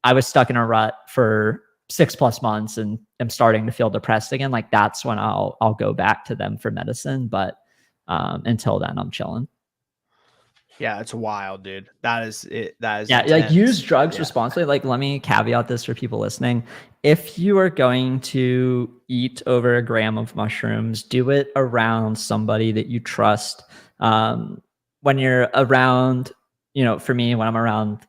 I was stuck in a rut for 6+ months and am starting to feel depressed again. Like that's when I'll go back to them for medicine. But until then, I'm chilling. Yeah, it's wild, dude. That is it. That is like intense. use drugs responsibly. Like let me caveat this for people listening. If you are going to eat over 1 gram of mushrooms, do it around somebody that you trust. When you're around, you know, for me, when I'm around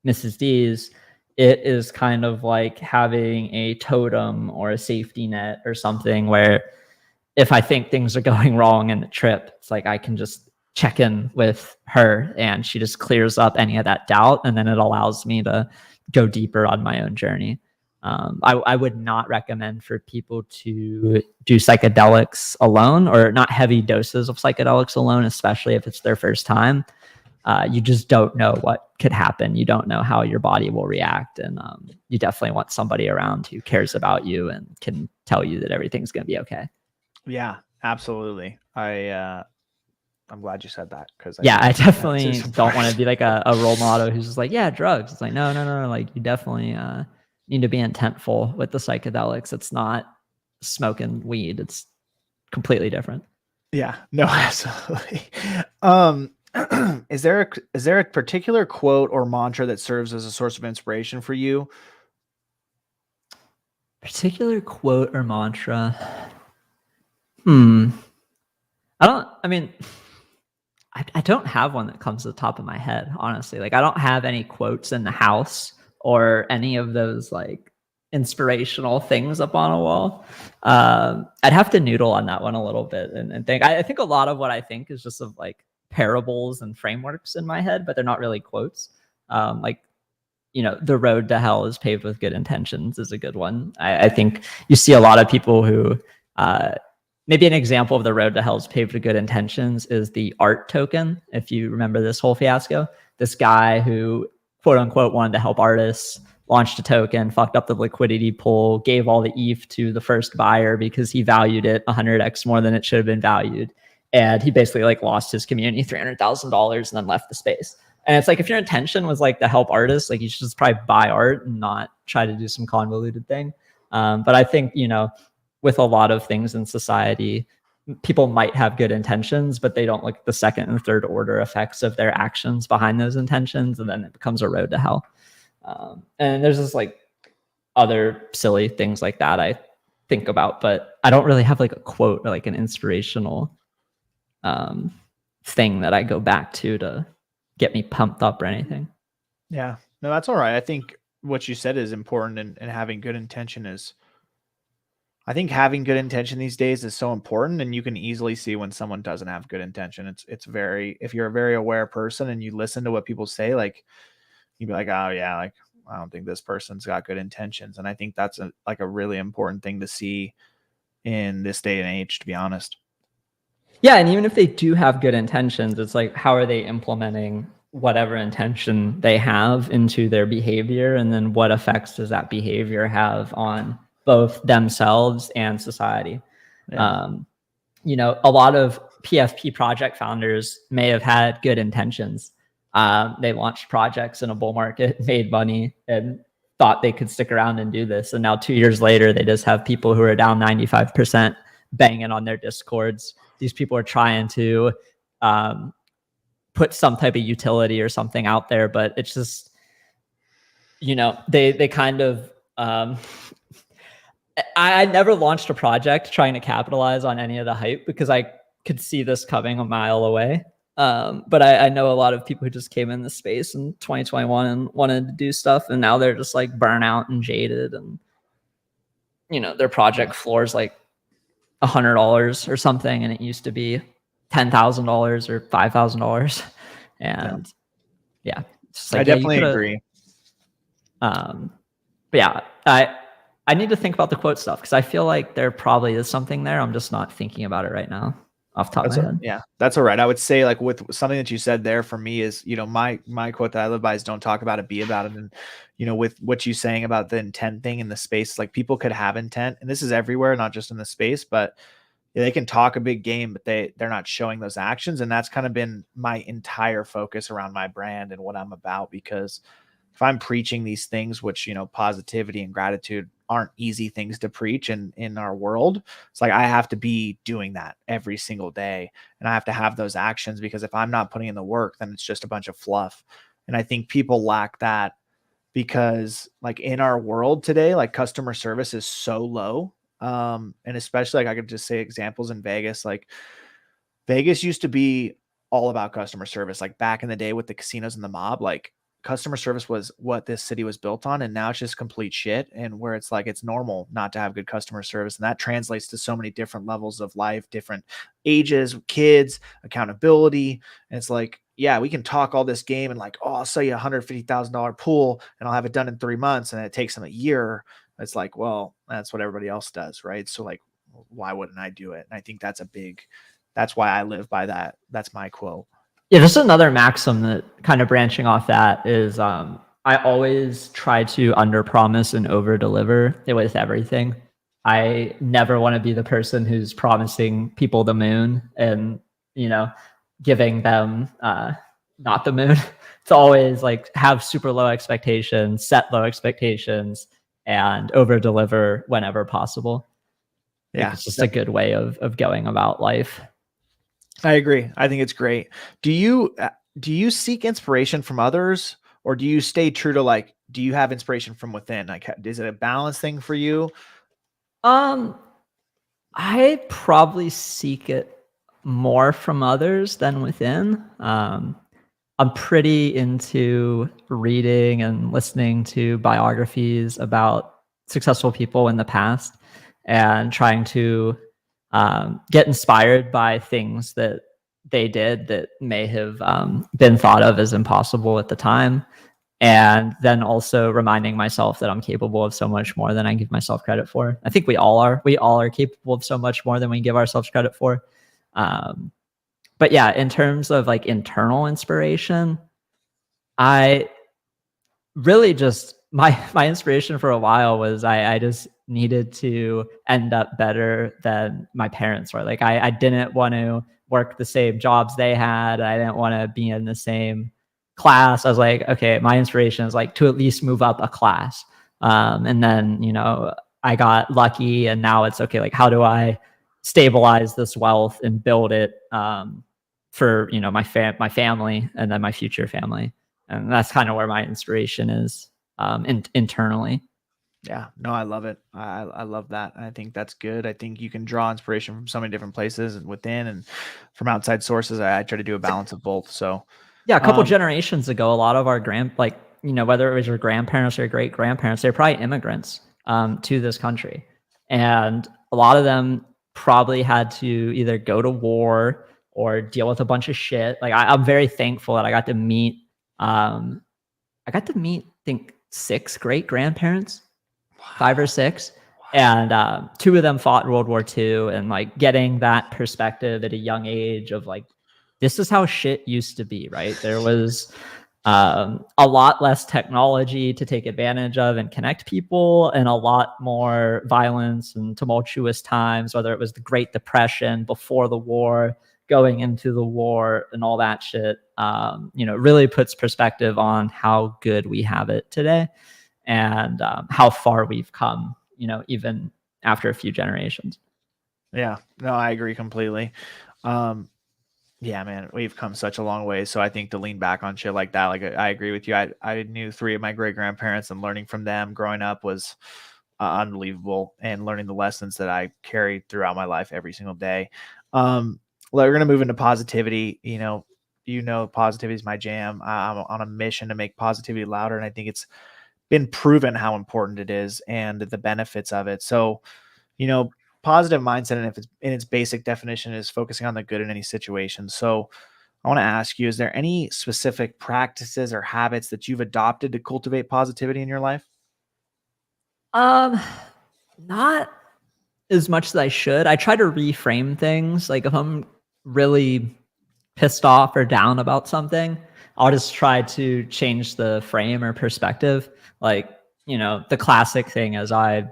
Mrs. D's, it is kind of like having a totem or a safety net or something where if I think things are going wrong in the trip, it's like I can just check in with her and she just clears up any of that doubt. And then it allows me to go deeper on my own journey. I would not recommend for people to do psychedelics alone, or not heavy doses of psychedelics alone, especially if it's their first time. You just don't know what could happen. You don't know how your body will react. And you definitely want somebody around who cares about you and can tell you that everything's going to be okay. Yeah, absolutely. I'm glad you said that, because I definitely don't want to be like a role model who's just like, yeah, drugs. It's like, no. Like you definitely need to be intentful with the psychedelics. It's not smoking weed. It's completely different. Yeah, no, absolutely. Is there a particular quote or mantra that serves as a source of inspiration for you? Particular quote or mantra? I don't have one that comes to the top of my head, honestly. Like I don't have any quotes in the house or any of those like inspirational things up on a wall. I'd have to noodle on that one a little bit and think. I think a lot of what I think is just of like parables and frameworks in my head, but they're not really quotes. Like, you know, the road to hell is paved with good intentions is a good one. I think you see a lot of people who maybe an example of the road to hell is paved with good intentions is the art token. If you remember this whole fiasco, this guy who quote unquote wanted to help artists launched a token, fucked up the liquidity pool, gave all the ETH to the first buyer because he valued it 100x more than it should have been valued. And he basically like lost his community $300,000 and then left the space. And it's like, if your intention was like to help artists, like you should just probably buy art and not try to do some convoluted thing. But I think, you know, with a lot of things in society, people might have good intentions, but they don't look at the second and third order effects of their actions behind those intentions. And then it becomes a road to hell. And there's just like other silly things like that I think about, but I don't really have like a quote or like an inspirational thing that I go back to get me pumped up or anything. Yeah, no, that's all right. I think what you said is important, and having good intention is, I think having good intention these days is so important, and you can easily see when someone doesn't have good intention. It's very, if you're a very aware person and you listen to what people say, like you'd be like, oh yeah, like I don't think this person's got good intentions. And I think that's a really important thing to see in this day and age, to be honest. Yeah, and even if they do have good intentions, it's like, how are they implementing whatever intention they have into their behavior? And then what effects does that behavior have on both themselves and society? Yeah. A lot of PFP project founders may have had good intentions. They launched projects in a bull market, made money, and thought they could stick around and do this. And now 2 years later, they just have people who are down 95% banging on their discords. These people are trying to put some type of utility or something out there, but it's just, they kind of, I never launched a project trying to capitalize on any of the hype because I could see this coming a mile away. But I know a lot of people who just came in the space in 2021 and wanted to do stuff, and now they're just like burnout and jaded, and their project floor is like $100 or something, and it used to be $10,000 or $5,000, and it's like, I definitely agree. But yeah, I need to think about the quote stuff because I feel like there probably is something there. I'm just not thinking about it right now off the top of my head. Yeah, that's all right. I would say, like, with something that you said there for me is, my quote that I live by is don't talk about it, be about it. And, with what you saying about the intent thing in the space, like people could have intent, and this is everywhere, not just in the space, but they can talk a big game, but they're not showing those actions. And that's kind of been my entire focus around my brand and what I'm about, because if I'm preaching these things, which, positivity and gratitude aren't easy things to preach in our world. It's like, I have to be doing that every single day, and I have to have those actions, because if I'm not putting in the work, then it's just a bunch of fluff. And I think people lack that because, like, in our world today, like, customer service is so low. And especially, like, I could just say examples in Vegas, like Vegas used to be all about customer service. Like back in the day with the casinos and the mob, like customer service was what this city was built on. And now it's just complete shit. And where it's like, it's normal not to have good customer service. And that translates to so many different levels of life, different ages, kids, accountability. And it's like, yeah, we can talk all this game and like, oh, I'll sell you $150,000 pool and I'll have it done in 3 months. And it takes them a year. It's like, well, that's what everybody else does. Right. So like, why wouldn't I do it? And I think that's why I live by that. That's my quote. Yeah, just another maxim that kind of branching off that is I always try to underpromise and overdeliver with everything. I never want to be the person who's promising people the moon and, giving them not the moon. It's always like have super low expectations, set low expectations, and overdeliver whenever possible. Yeah, it's just a good way of going about life. I agree. I think it's great. Do you seek inspiration from others, or do you stay true to, like, do you have inspiration from within? Like, is it a balance thing for you? I probably seek it more from others than within. I'm pretty into reading and listening to biographies about successful people in the past and trying to get inspired by things that they did that may have been thought of as impossible at the time. And then also reminding myself that I'm capable of so much more than I give myself credit for. I think we all are. We all are capable of so much more than we give ourselves credit for. But yeah, in terms of like internal inspiration, I really just, my inspiration for a while was I just needed to end up better than my parents were. Like I didn't want to work the same jobs they had. I didn't want to be in the same class. I was like, okay, my inspiration is like to at least move up a class. And then, I got lucky, and now it's okay. Like, how do I stabilize this wealth and build it for, my family and then my future family? And that's kind of where my inspiration is internally. Yeah, no, I love it. I love that. I think that's good. I think you can draw inspiration from so many different places and within and from outside sources. I try to do a balance of both. So yeah, a couple generations ago, a lot of our whether it was your grandparents or your great grandparents, they're probably immigrants to this country. And a lot of them probably had to either go to war or deal with a bunch of shit. Like I'm very thankful that I got to meet, I think 6 great grandparents. 5 or 6, and 2 of them fought in World War II, and like getting that perspective at a young age of like, this is how shit used to be, right? There was A lot less technology to take advantage of and connect people, and a lot more violence and tumultuous times, whether it was the Great Depression, before the war, going into the war, and all that shit. Really puts perspective on how good we have it today, and how far we've come, even after a few generations. Yeah, no, I agree completely. Yeah, man, we've come such a long way. So I think to lean back on shit like that, like I agree with you. I knew 3 of my great grandparents, and learning from them growing up was unbelievable, and learning the lessons that I carried throughout my life every single day. We're gonna move into positivity. Positivity is my jam. I'm on a mission to make positivity louder, and I think it's been proven how important it is and the benefits of it. So, you know, positive mindset, and if it's in its basic definition, is focusing on the good in any situation. So I want to ask you, is there any specific practices or habits that you've adopted to cultivate positivity in your life? Um, Not as much as I should. I try to reframe things. Like if I'm really pissed off or down about something, I'll just try to change the frame or perspective. Like, the classic thing is I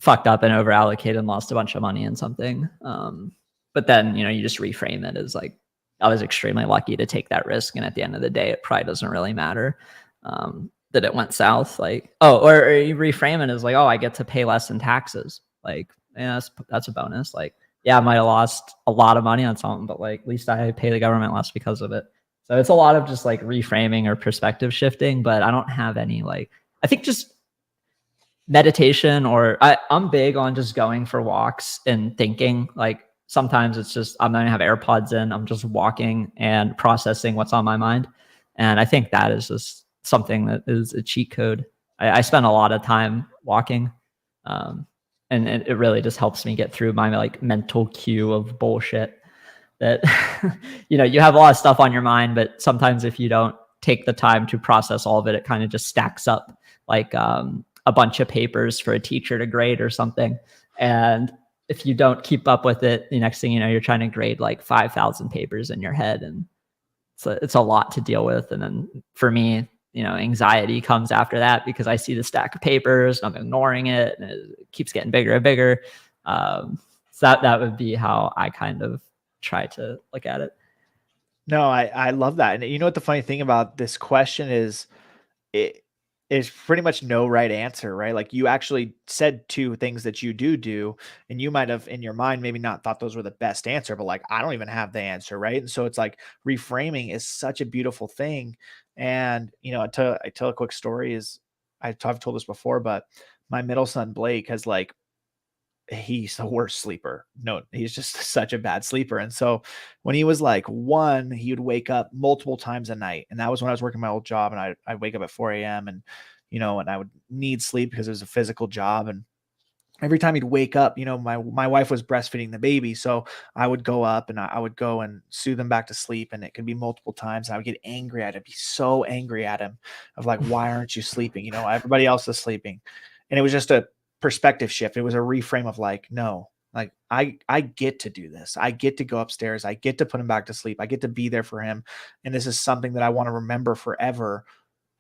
fucked up and over allocated and lost a bunch of money in something. But then, you just reframe it as like, I was extremely lucky to take that risk. And at the end of the day, it probably doesn't really matter that it went south. Like, or you reframe it as like, I get to pay less in taxes. Like, yeah, that's a bonus. Like, yeah, I might have lost a lot of money on something, but like, at least I pay the government less because of it. So it's a lot of just like reframing or perspective shifting, but I don't have any I think just meditation, or I'm big on just going for walks and thinking. Like sometimes it's just, I'm not gonna have AirPods in, I'm just walking and processing what's on my mind. And I think that is just something that is a cheat code. I spend a lot of time walking. And it really just helps me get through my mental queue of bullshit that, you have a lot of stuff on your mind, but sometimes if you don't take the time to process all of it, it kind of just stacks up like a bunch of papers for a teacher to grade or something. And if you don't keep up with it, the next thing you know, you're trying to grade like 5,000 papers in your head. And it's a lot to deal with. And then for me, anxiety comes after that because I see the stack of papers and I'm ignoring it and it keeps getting bigger and bigger. So that would be how I kind of try to look at it. No, I love that. And you know what the funny thing about this question is, it is pretty much no right answer, right? Like you actually said 2 things that you do, and you might have in your mind maybe not thought those were the best answer, but like, I don't even have the answer, right? And so it's like reframing is such a beautiful thing. And, I tell a quick story is I've told this before, but my middle son, Blake, has he's the worst sleeper. No, he's just such a bad sleeper. And so when he was like 1, he would wake up multiple times a night. And that was when I was working my old job, and I'd wake up at 4 a.m. and, and I would need sleep because it was a physical job. And every time he'd wake up, my wife was breastfeeding the baby. So I would go up and I would go and soothe him back to sleep. And it could be multiple times. And I would get angry at him, be so angry at him of like, why aren't you sleeping? Everybody else is sleeping. And it was just a perspective shift. It was a reframe of like, no, like I get to do this. I get to go upstairs. I get to put him back to sleep. I get to be there for him. And this is something that I want to remember forever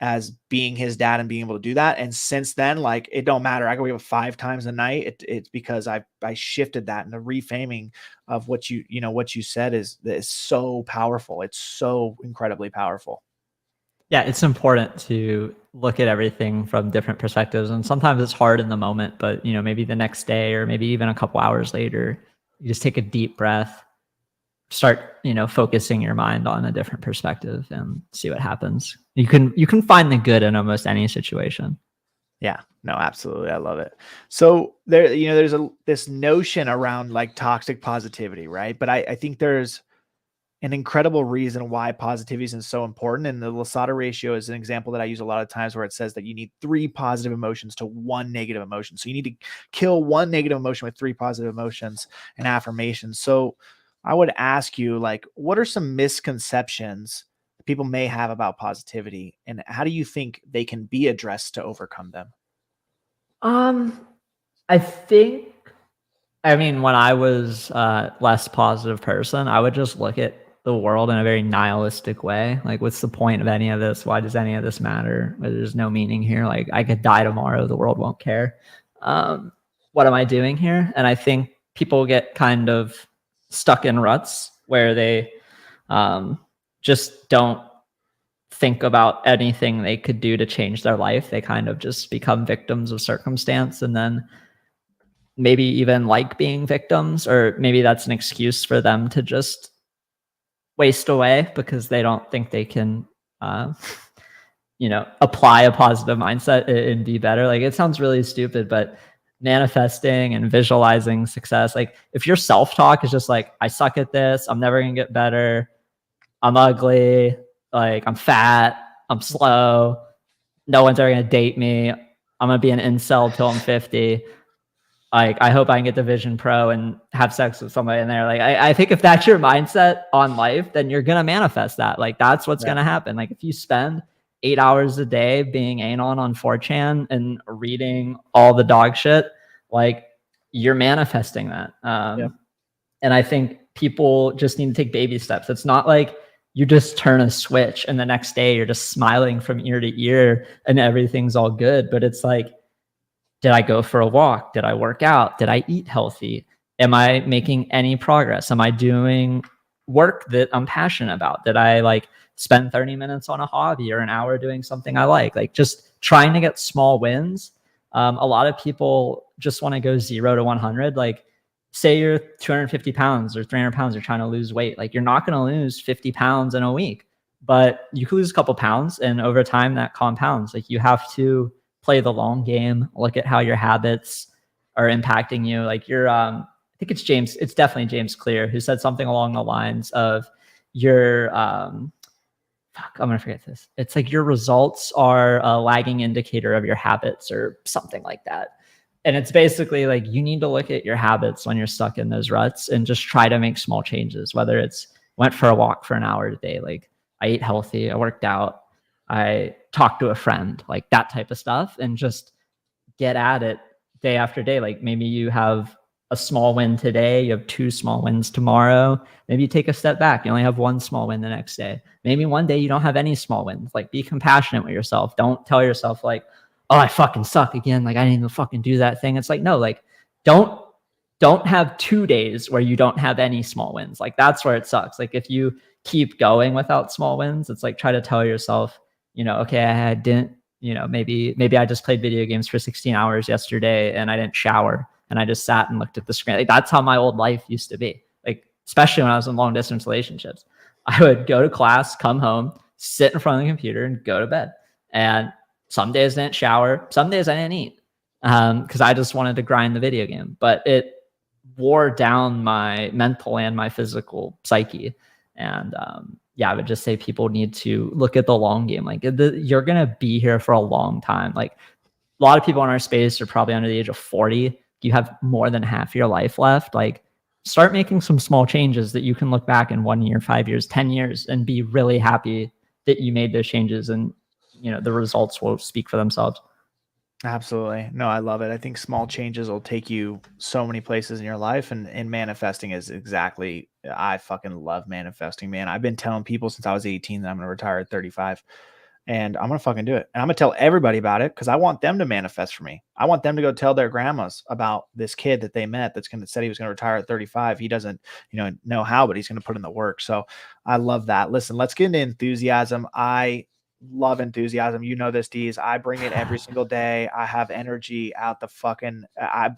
as being his dad and being able to do that. And since then, like, it don't matter. I can wake up 5 times a night. It's because I shifted that, and the reframing of what you said is so powerful. It's so incredibly powerful. Yeah, it's important to look at everything from different perspectives. And sometimes it's hard in the moment, but maybe the next day or maybe even a couple hours later, you just take a deep breath, start, focusing your mind on a different perspective and see what happens. You can find the good in almost any situation. Yeah, no, absolutely. I love it. So there's this notion around like toxic positivity, right? But I think there's an incredible reason why positivity is so important. And the Losada ratio is an example that I use a lot of times, where it says that you need 3 positive emotions to 1 negative emotion. So you need to kill 1 negative emotion with 3 positive emotions and affirmations. So I would ask you, like, what are some misconceptions that people may have about positivity, and how do you think they can be addressed to overcome them? I think, when I was less positive person, I would just look at the world in a very nihilistic way. Like, what's the point of any of this? Why does any of this matter? There's no meaning here. Like, I could die tomorrow, the world won't care. What am I doing here? And I think people get kind of stuck in ruts where they just don't think about anything they could do to change their life. They kind of just become victims of circumstance, and then maybe even like being victims, or maybe that's an excuse for them to just waste away because they don't think they can apply a positive mindset and be better. Like, it sounds really stupid, but manifesting and visualizing success, like if your self-talk is just like, I suck at this, I'm never gonna get better, I'm ugly, like I'm fat, I'm slow, no one's ever gonna date me, I'm gonna be an incel till I'm 50, like I hope I can get the Vision Pro and have sex with somebody in there. Like I think if that's your mindset on life, then you're gonna manifest that. Like that's what's gonna happen. Like if you spend 8 hours a day being anal on 4chan and reading all the dog shit, like you're manifesting that. And I think people just need to take baby steps. It's not like you just turn a switch and the next day you're just smiling from ear to ear and everything's all good. But it's like, did I go for a walk? Did I work out? Did I eat healthy? Am I making any progress? Am I doing work that I'm passionate about? Did I like spend 30 minutes on a hobby or an hour doing something I like? Like just trying to get small wins. A lot of people just want to go 0 to 100. Like say you're 250 pounds or 300 pounds, you're trying to lose weight. Like you're not going to lose 50 pounds in a week, but you could lose a couple pounds and over time that compounds. Like you have to play the long game, look at how your habits are impacting you. Like you're, I think it's definitely James Clear who said something along the lines of your, I'm going to forget this. It's like your results are a lagging indicator of your habits or something like that. And it's basically like you need to look at your habits when you're stuck in those ruts and just try to make small changes, whether it's went for a walk for an hour a day. Like I ate healthy, I worked out, I talked to a friend, like that type of stuff, and just get at it day after day. Like maybe you have a small win today, you have 2 small wins tomorrow. Maybe you take a step back, you only have 1 small win the next day. Maybe one day you don't have any small wins. Like be compassionate with yourself. Don't tell yourself like, oh, I fucking suck again. Like I didn't even fucking do that thing. It's like, no, like don't have 2 days where you don't have any small wins. Like that's where it sucks. Like if you keep going without small wins, it's like try to tell yourself, okay, I didn't, maybe I just played video games for 16 hours yesterday and I didn't shower and I just sat and looked at the screen. Like that's how my old life used to be. Like, especially when I was in long distance relationships, I would go to class, come home, sit in front of the computer and go to bed. And some days I didn't shower. Some days I didn't eat because I just wanted to grind the video game, but it wore down my mental and my physical psyche. And, I would just say people need to look at the long game. Like you're going to be here for a long time. Like a lot of people in our space are probably under the age of 40. You have more than half your life left. Like start making some small changes that you can look back in 1 year, 5 years, 10 years, and be really happy that you made those changes. And, the results will speak for themselves. Absolutely. No, I love it. I think small changes will take you so many places in your life, and manifesting is exactly, I fucking love manifesting, man. I've been telling people since I was 18 that I'm going to retire at 35 and I'm going to fucking do it. And I'm going to tell everybody about it because I want them to manifest for me. I want them to go tell their grandmas about this kid that they met that's going to said he was going to retire at 35. He doesn't, know how, but he's going to put in the work. So I love that. Listen, let's get into enthusiasm. I love enthusiasm. You know this, Deez. I bring it every single day. I have energy out the fucking, I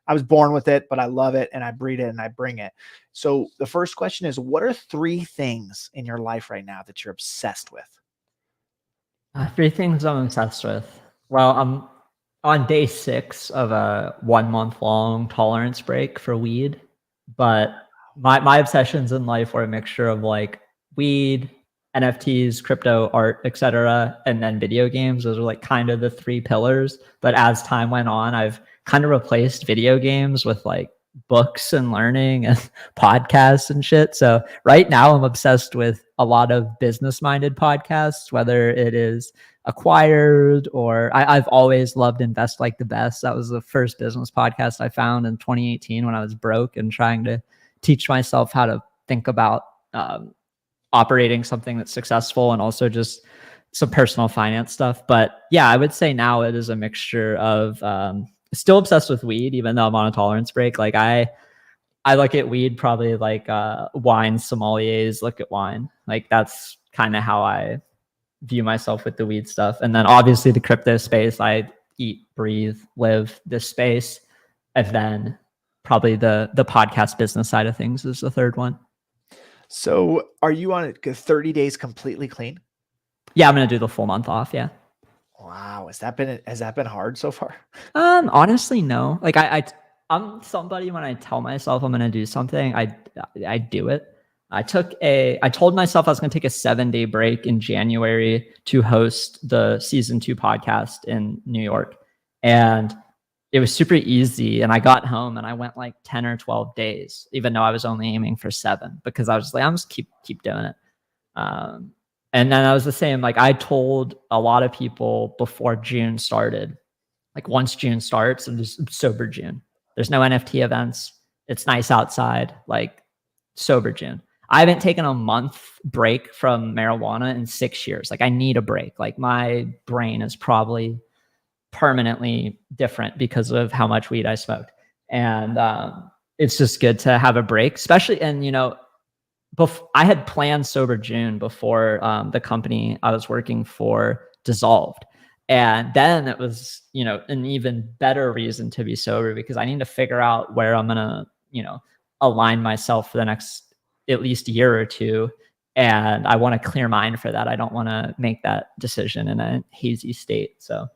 was born with it, but I love it and I breed it and I bring it. So the first question is, what are 3 things in your life right now that you're obsessed with? 3 things I'm obsessed with. Well, I'm on day 6 of a 1 month long tolerance break for weed, but my obsessions in life were a mixture of like weed, NFTs, crypto, art, etc., and then video games. Those are like kind of the 3 pillars. But as time went on, I've kind of replaced video games with like books and learning and podcasts and shit. So right now I'm obsessed with a lot of business-minded podcasts, whether it is Acquired or I've always loved Invest Like the Best. That was the first business podcast I found in 2018 when I was broke and trying to teach myself how to think about operating something that's successful and also just some personal finance stuff. But yeah, I would say now it is a mixture of still obsessed with weed, even though I'm on a tolerance break. Like I look at weed probably like wine sommeliers look at wine. Like that's kind of how I view myself with the weed stuff. And then obviously the crypto space, I eat, breathe, live this space. And then probably the podcast business side of things is the third one. So are you on 30 days completely clean? Yeah, I'm gonna do the full month off. Yeah. Wow. Has that been hard so far? Honestly, no. Like I'm somebody, when I tell myself I'm gonna do something, I do it. I told myself I was gonna take a 7-day break in January to host the season 2 podcast in New York. And it was super easy. And I got home and I went like 10 or 12 days, even though I was only aiming for 7, because I was like, I'm just keep doing it. And then I was the same. Like I told a lot of people before June started, like once June starts, I'm just sober June. There's no NFT events. It's nice outside, like sober June. I haven't taken a month break from marijuana in 6 years. Like I need a break. Like my brain is probably permanently different because of how much weed I smoked. And it's just good to have a break, especially, and you know, I had planned sober June before the company I was working for dissolved. And then it was, you know, an even better reason to be sober, because I need to figure out where I'm going to, you know, align myself for the next at least year or two. And I want a clear mind for that. I don't want to make that decision in a hazy state. So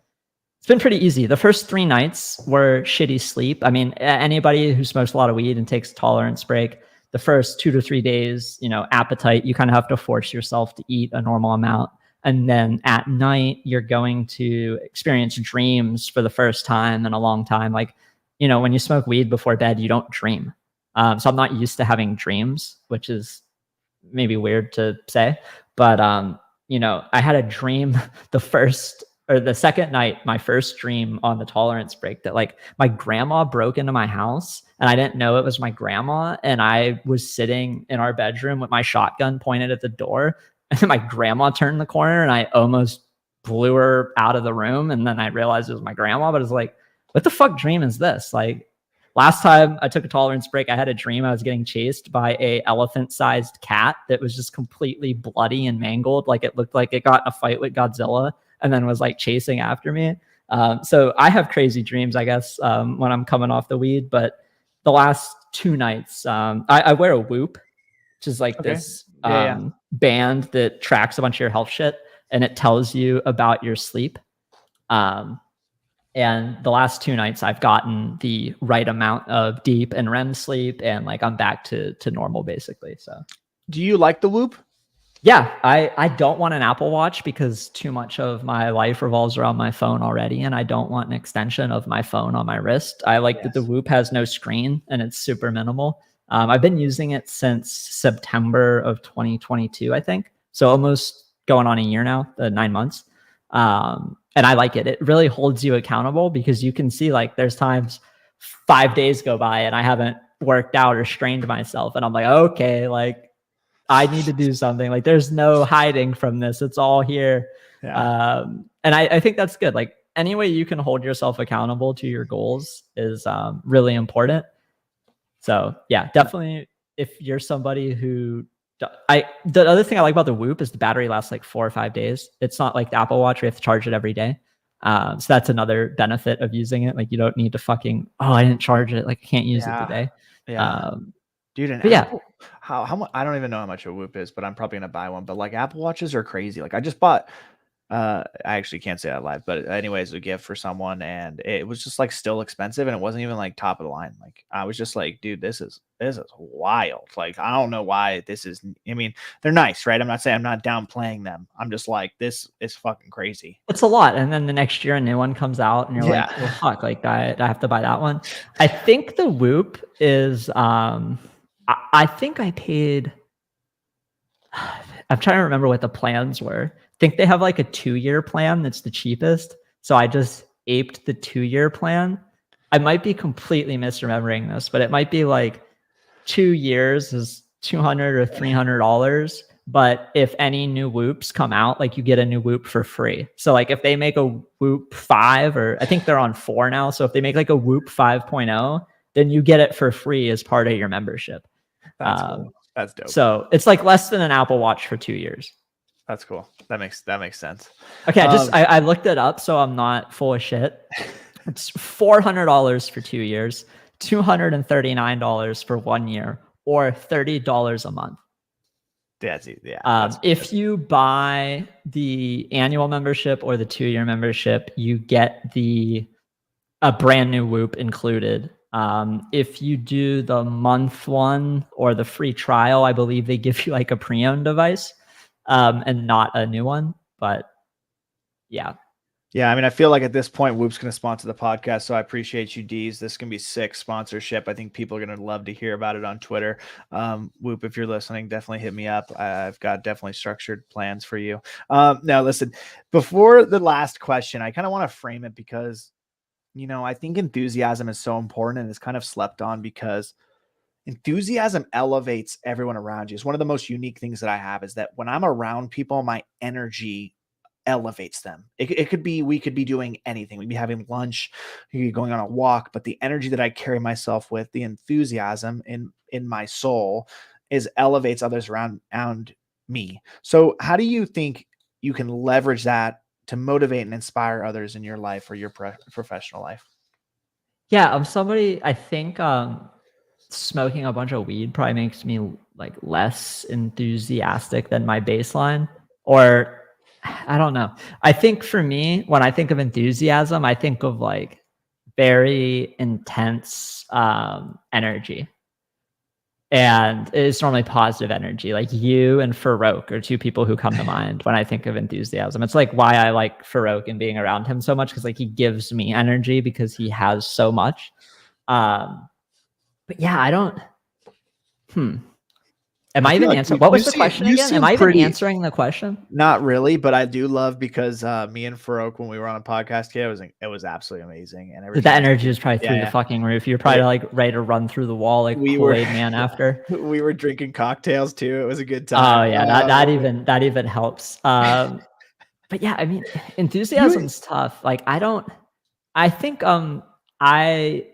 it's been pretty easy. The first 3 nights were shitty sleep. I mean, anybody who smokes a lot of weed and takes a tolerance break, the first 2 to 3 days, you know, appetite, you kind of have to force yourself to eat a normal amount. And then at night, you're going to experience dreams for the first time in a long time. Like, you know, when you smoke weed before bed, you don't dream. So I'm not used to having dreams, which is maybe weird to say. But, you know, I had a dream the second night, my first dream on the tolerance break, that like my grandma broke into my house and I didn't know it was my grandma. And I was sitting in our bedroom with my shotgun pointed at the door, and my grandma turned the corner and I almost blew her out of the room. And then I realized it was my grandma, but it's like, what the fuck dream is this? Like last time I took a tolerance break, I had a dream I was getting chased by a elephant-sized cat that was just completely bloody and mangled. Like it looked like it got in a fight with Godzilla and then was like chasing after me. So I have crazy dreams, I guess, when I'm coming off the weed. But the last 2 nights, I wear a Whoop, which is like this band that tracks a bunch of your health shit, and it tells you about your sleep. And the last 2 nights, I've gotten the right amount of deep and REM sleep, and like I'm back to normal basically. So, do you like the Whoop? Yeah, I don't want an Apple Watch because too much of my life revolves around my phone already, and I don't want an extension of my phone on my wrist. I like that the Whoop has no screen and it's super minimal. I've been using it since September of 2022, I think. So almost going on a year now, 9 months. And I like it. It really holds you accountable because you can see like there's times 5 days go by and I haven't worked out or strained myself. And I'm like, okay, like I need to do something. Like there's no hiding from this. It's all here. Yeah. And I think that's good. Like any way you can hold yourself accountable to your goals is really important. So yeah, definitely if you're somebody who the other thing I like about the Whoop is the battery lasts like 4 or 5 days. It's not like the Apple Watch where you have to charge it every day. So that's another benefit of using it. Like you don't need to I didn't charge it. Like I can't use it today. Yeah. Dude, Apple, how much? I don't even know how much a Whoop is, but I'm probably gonna buy one. But like Apple Watches are crazy. Like I just bought. I actually can't say that live, but anyways, a gift for someone, and it was just like still expensive, and it wasn't even like top of the line. Like I was just like, dude, this is wild. Like I don't know why this is. I mean, they're nice, right? I'm not saying I'm not downplaying them. I'm just like, this is fucking crazy. It's a lot, and then the next year a new one comes out, and you're like, well, fuck, like I have to buy that one. I think the Whoop is. I think I paid. I'm trying to remember what the plans were. I think they have like a 2-year plan that's the cheapest. So I just aped the 2-year plan. I might be completely misremembering this, but it might be like 2 years is $200 or $300. But if any new whoops come out, like you get a new whoop for free. So like if they make a whoop 5, or I think they're on 4 now. So if they make like a whoop 5.0, then you get it for free as part of your membership. That's cool. That's dope. So it's like less than an Apple Watch for 2 years. That's cool. That makes sense. Okay, I looked it up, so I'm not full of shit. It's $400 for 2 years, $239 for 1 year, or $30 a month. That's if you buy the annual membership or the 2-year membership, you get a brand new Whoop included. If you do the month one or the free trial, I believe they give you like a pre-owned device, and not a new one. But yeah. Yeah, I mean, I feel like at this point, Whoop's going to sponsor the podcast, so I appreciate you, Deez. This can be sick sponsorship. I think people are going to love to hear about it on Twitter. Whoop, if you're listening, definitely hit me up. I've got definitely structured plans for you. Now, listen, before the last question, I kind of want to frame it because, I think enthusiasm is so important and it's kind of slept on because enthusiasm elevates everyone around you. It's one of the most unique things that I have is that when I'm around people, my energy elevates them. It could be, we could be doing anything. We'd be having lunch, we could be going on a walk, but the energy that I carry myself with, the enthusiasm in my soul elevates others around me. So how do you think you can leverage that to motivate and inspire others in your life or your professional life? Yeah, I'm somebody, I think, smoking a bunch of weed probably makes me like less enthusiastic than my baseline, or I don't know. I think for me, when I think of enthusiasm, I think of like very intense energy. And it's normally positive energy. Like you and Farouk are 2 people who come to mind when I think of enthusiasm. It's like why I like Farouk and being around him so much, because like he gives me energy because he has so much. But yeah, I don't. Am I even like answering? What was the question again? Am I even answering the question? Not really, but I do love because me and Farouk, when we were on a podcast, it was absolutely amazing. And the energy was probably through the fucking roof. You're probably like ready to run through the wall like Kool-Aid Man after. We were drinking cocktails too. It was a good time. Oh yeah, that even helps. But yeah, I mean, enthusiasm's tough. Like I think I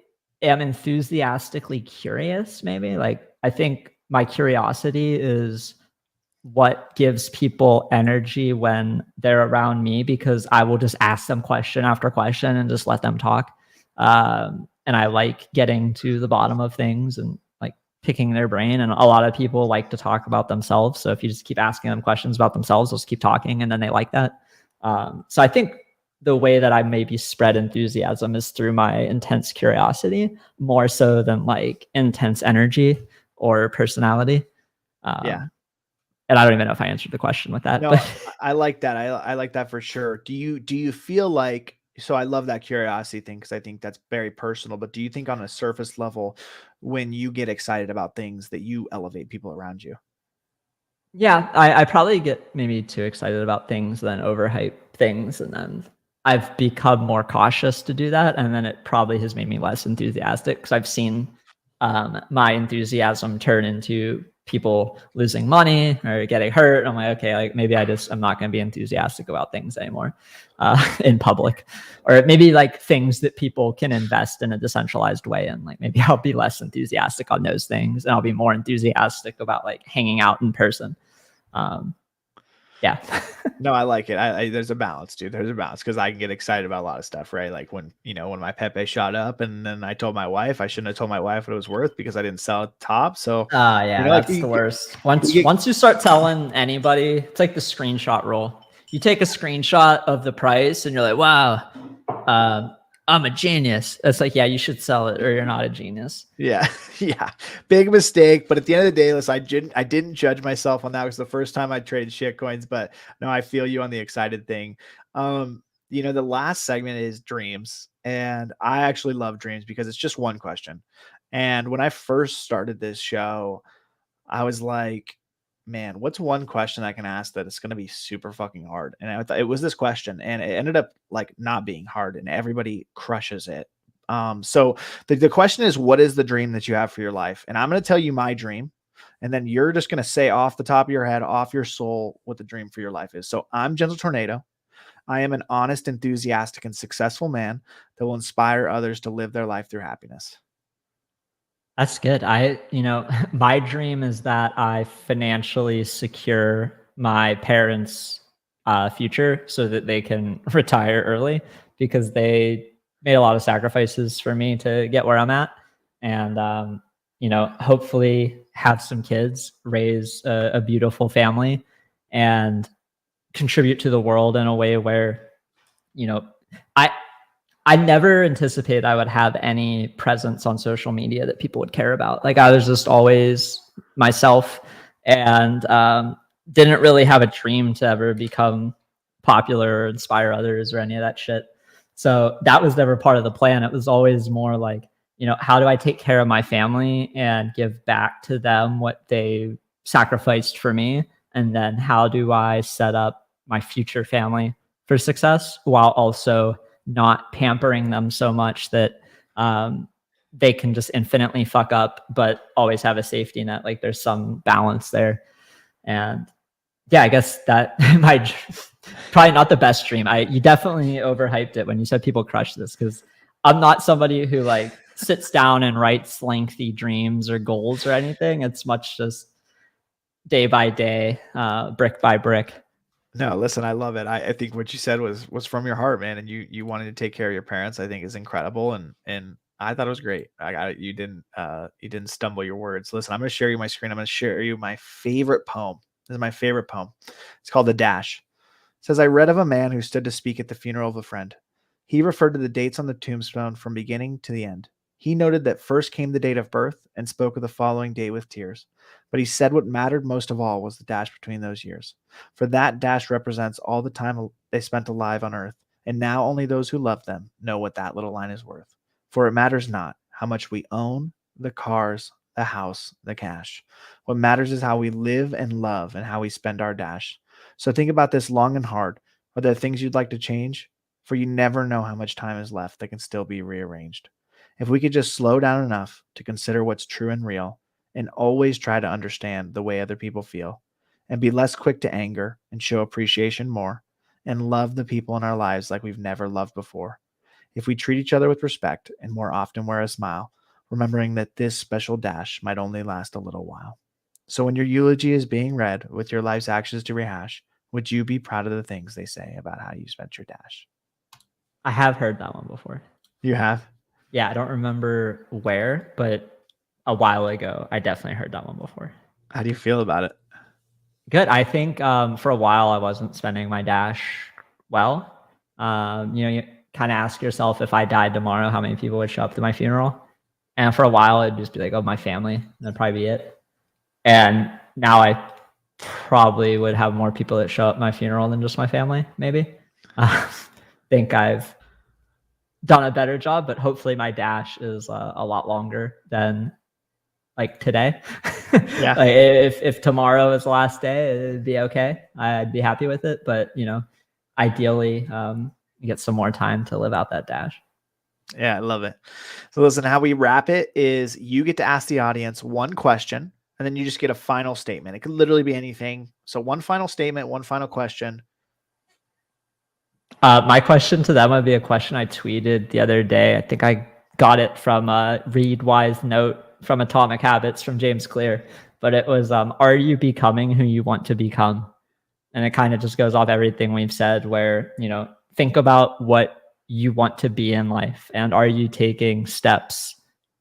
am enthusiastically curious. Maybe like I think my curiosity is what gives people energy when they're around me, because I will just ask them question after question and just let them talk. And I like getting to the bottom of things and like picking their brain. And a lot of people like to talk about themselves. So if you just keep asking them questions about themselves, they'll just keep talking, and then they like that. So I think the way that I maybe spread enthusiasm is through my intense curiosity, more so than like intense energy or personality. And I don't even know if I answered the question with that. No, but I like that. I like that for sure. Do you feel like, so I love that curiosity thing because I think that's very personal, but do you think on a surface level, when you get excited about things, that you elevate people around you? Yeah, I probably get maybe too excited about things, then overhype things, and then I've become more cautious to do that, and then it probably has made me less enthusiastic because I've seen my enthusiasm turn into people losing money or getting hurt. I'm like, okay, like maybe I'm not going to be enthusiastic about things anymore in public, or maybe like things that people can invest in a decentralized way. And like, maybe I'll be less enthusiastic on those things, and I'll be more enthusiastic about like hanging out in person. Yeah. No, I like it. There's a balance, dude. There's a balance because I can get excited about a lot of stuff, right? Like when my Pepe shot up, and then I told my wife I shouldn't have told my wife what it was worth because I didn't sell it top. So yeah, that's the worst. Once you start telling anybody, it's like the screenshot rule. You take a screenshot of the price and you're like, wow, I'm a genius. It's like, yeah, you should sell it or you're not a genius. Yeah. Yeah. Big mistake. But at the end of the day, listen, I didn't judge myself on that. It was the first time I traded shit coins, but no, I feel you on the excited thing. The last segment is dreams. And I actually love dreams because it's just one question. And when I first started this show, I was like, man, what's one question I can ask that it's going to be super fucking hard? And I thought it was this question, and it ended up like not being hard, and everybody crushes it. So the question is, what is the dream that you have for your life? And I'm going to tell you my dream. And then you're just going to say off the top of your head, off your soul, what the dream for your life is. So I'm Gentle Tornado. I am an honest, enthusiastic, and successful man that will inspire others to live their life through happiness. That's good. My dream is that I financially secure my parents' future so that they can retire early, because they made a lot of sacrifices for me to get where I'm at. And, hopefully have some kids, raise a beautiful family, and contribute to the world in a way where, I never anticipated I would have any presence on social media that people would care about. Like, I was just always myself, and didn't really have a dream to ever become popular or inspire others or any of that shit. So that was never part of the plan. It was always more like, how do I take care of my family and give back to them what they sacrificed for me? And then how do I set up my future family for success while also not pampering them so much that they can just infinitely fuck up, but always have a safety net. Like, there's some balance there. And yeah, I guess that might probably not the best dream. You definitely overhyped it when you said people crush this, because I'm not somebody who like sits down and writes lengthy dreams or goals or anything. It's much just day by day, brick by brick. No, listen, I love it. I think what you said was from your heart, man. And you wanted to take care of your parents, I think, is incredible. And I thought it was great. You didn't stumble your words. Listen, I'm going to share you my screen. I'm going to share you my favorite poem. This is my favorite poem. It's called The Dash. It says, I read of a man who stood to speak at the funeral of a friend. He referred to the dates on the tombstone from beginning to the end. He noted that first came the date of birth and spoke of the following day with tears. But he said what mattered most of all was the dash between those years. For that dash represents all the time they spent alive on earth, and now only those who love them know what that little line is worth. For it matters not how much we own, the cars, the house, the cash. What matters is how we live and love and how we spend our dash. So think about this long and hard. Are there things you'd like to change? For you never know how much time is left that can still be rearranged. If we could just slow down enough to consider what's true and real, and always try to understand the way other people feel, and be less quick to anger and show appreciation more, and love the people in our lives like we've never loved before. If we treat each other with respect and more often wear a smile, remembering that this special dash might only last a little while. So when your eulogy is being read with your life's actions to rehash, would you be proud of the things they say about how you spent your dash? I have heard that one before. You have? Yeah, I don't remember where, but a while ago, I definitely heard that one before. How do you feel about it? Good. I think for a while I wasn't spending my dash well. You kind of ask yourself, if I died tomorrow, how many people would show up to my funeral? And for a while, it'd just be like, oh, my family. And that'd probably be it. And now I probably would have more people that show up at my funeral than just my family, maybe. Think I've done a better job, but hopefully my dash is a lot longer than like today. Yeah. Like if tomorrow is the last day, it'd be okay. I'd be happy with it. But ideally, get some more time to live out that dash. Yeah, I love it. So listen, how we wrap it is you get to ask the audience one question, and then you just get a final statement. It could literally be anything. So one final statement, one final question. My question to them would be a question I tweeted the other day. I think I got it from a Read Wise note from Atomic Habits from James Clear, but it was, are you becoming who you want to become? And it kind of just goes off everything we've said, where, think about what you want to be in life. And are you taking steps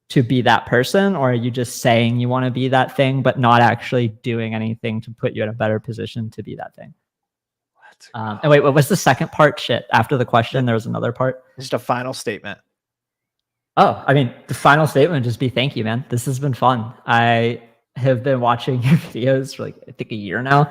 to be that person? Or are you just saying you want to be that thing, but not actually doing anything to put you in a better position to be that thing? And wait, what was the second part? Shit. After the question, there was another part. Just a final statement. Oh, I mean, the final statement would just be thank you, man. This has been fun. I have been watching your videos for I think a year now.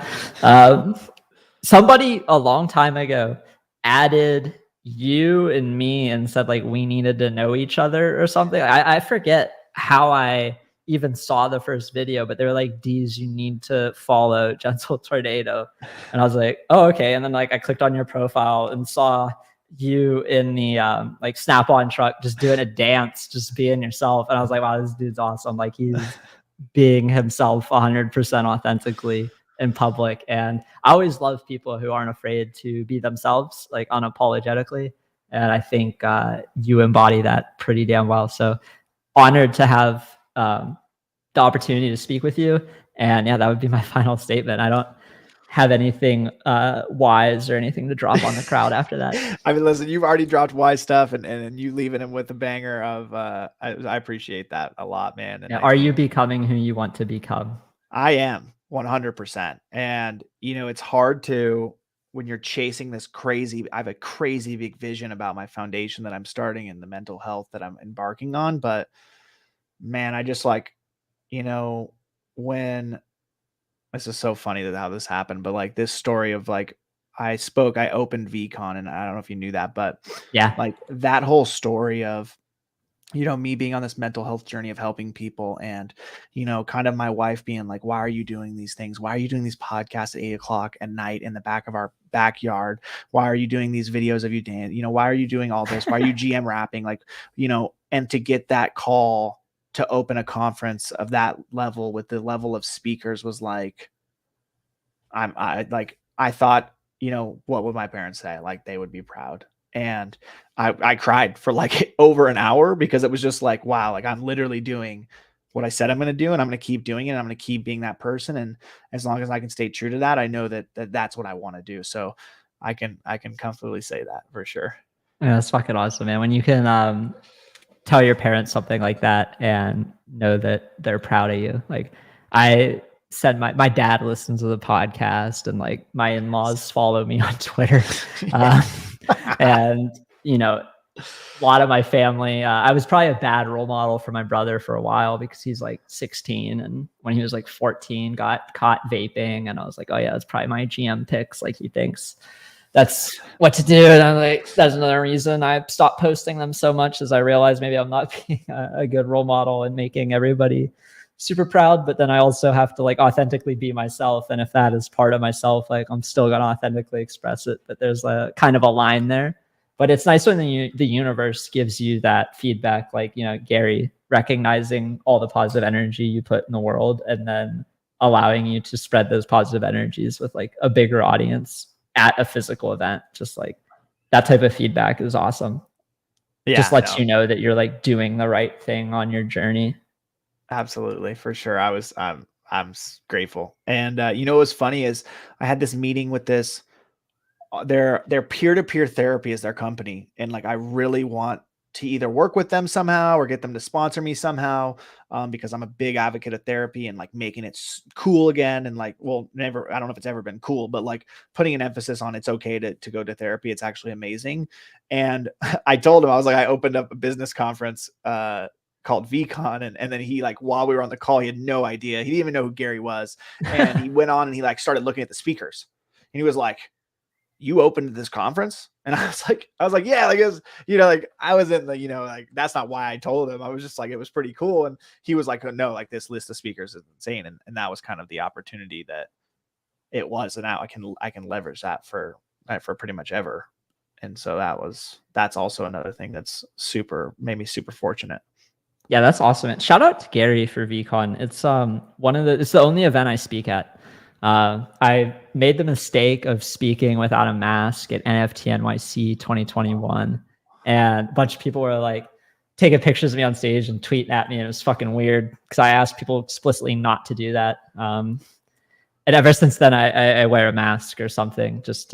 Somebody a long time ago added you and me and said we needed to know each other or something. I forget how I even saw the first video, but they were like, Deez, you need to follow Gentle Tornado. And I was like, oh, okay. And then I clicked on your profile and saw you in the Snap-on truck just doing a dance, just being yourself. And I was like, wow, this dude's awesome. He's being himself 100% authentically in public. And I always love people who aren't afraid to be themselves, like unapologetically. And I think you embody that pretty damn well. So honored to have the opportunity to speak with you. And yeah, that would be my final statement. I don't have anything wise or anything to drop on the crowd after that. I mean, listen, you've already dropped wise stuff, and you leaving him with a banger of I appreciate that a lot, man. And Yeah, are you becoming who you want to become? I am 100%. And it's hard to, when you're chasing this crazy, I have a crazy big vision about my foundation that I'm starting and the mental health that I'm embarking on. But man, I just like, when this is so funny that how this happened, but like this story of like, I opened VCon, and I don't know if you knew that, but Yeah, like that whole story of, me being on this mental health journey of helping people, and, kind of my wife being like, why are you doing these things? Why are you doing these podcasts at 8:00 at night in the back of our backyard? Why are you doing these videos of you dance? Why are you doing all this? Why are you GM rapping? Like, and to get that call to open a conference of that level with the level of speakers was like, I thought, what would my parents say? Like, they would be proud. And I cried for like over an hour, because it was just like, wow, like I'm literally doing what I said I'm going to do, and I'm going to keep doing it. And I'm going to keep being that person. And as long as I can stay true to that, I know that that's what I want to do. So I can comfortably say that for sure. yeah, that's fucking awesome, man. When you can tell your parents something like that and know that they're proud of you. Like I said, my dad listens to the podcast, and like my in-laws follow me on Twitter. And a lot of my family, I was probably a bad role model for my brother for a while, because he's like 16, and when he was like 14 got caught vaping, and I was like, oh yeah, that's probably my GM picks. Like he thinks that's what to do. And I'm like, that's another reason I stopped posting them so much, as I realized maybe I'm not being a good role model and making everybody super proud. But then I also have to like authentically be myself. And if that is part of myself, like I'm still going to authentically express it. But there's a kind of a line there. But it's nice when the universe gives you that feedback, like, Gary, recognizing all the positive energy you put in the world, and then allowing you to spread those positive energies with like a bigger audience at a physical event. Just like that type of feedback is awesome. Yeah, just lets you know that you're like doing the right thing on your journey. Absolutely, for sure. I'm grateful. And what was funny is I had this meeting with this their peer-to-peer therapy is their company, and like I really want to either work with them somehow or get them to sponsor me somehow, because I'm a big advocate of therapy and like making it cool again. And like, well, never, I don't know if it's ever been cool, but like putting an emphasis on it's okay to go to therapy. It's actually amazing. And I told him, I was like, I opened up a business conference called VCon, and then he, like, while we were on the call, he had no idea. He didn't even know who Gary was. And he went on and he like started looking at the speakers, and he was like, you opened this conference? And I was like, yeah, like, it was, like I was in the, like, that's not why I told him. I was just like, it was pretty cool. And he was like, oh, no, like this list of speakers is insane. And that was kind of the opportunity that it was. And now I can leverage that for pretty much ever. And so that's also another thing that's made me super fortunate. Yeah, that's awesome. And shout out to Gary for VCon. It's it's the only event I speak at. I made the mistake of speaking without a mask at NFT NYC 2021, and a bunch of people were like taking pictures of me on stage and tweeting at me, and it was fucking weird because I asked people explicitly not to do that. And ever since then, I wear a mask or something just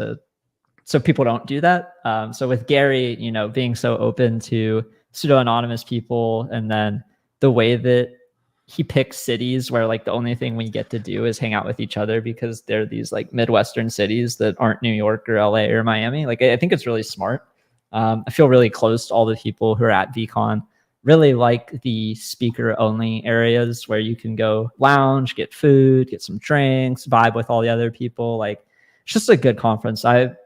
so people don't do that. So with Gary, being so open to pseudo-anonymous people, and then the way that he picks cities where like the only thing we get to do is hang out with each other because they're these like Midwestern cities that aren't New York or LA or Miami. Like, I think it's really smart. I feel really close to all the people who are at VCon. Really like the speaker only areas where you can go lounge, get food, get some drinks, vibe with all the other people. Like, it's just a good conference. The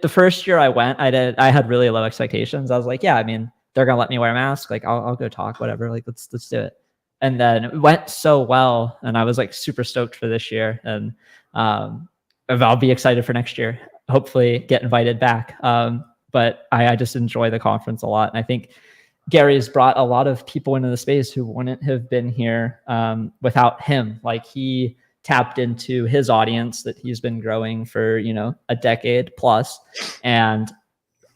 first year I went, I had really low expectations. I was like, yeah, I mean, they're gonna let me wear a mask. Like, I'll go talk, whatever. Like, let's do it. And then it went so well, and I was like super stoked for this year, and I'll be excited for next year. Hopefully, get invited back. But I just enjoy the conference a lot, and I think Gary's brought a lot of people into the space who wouldn't have been here without him. Like, he tapped into his audience that he's been growing for, a decade plus, and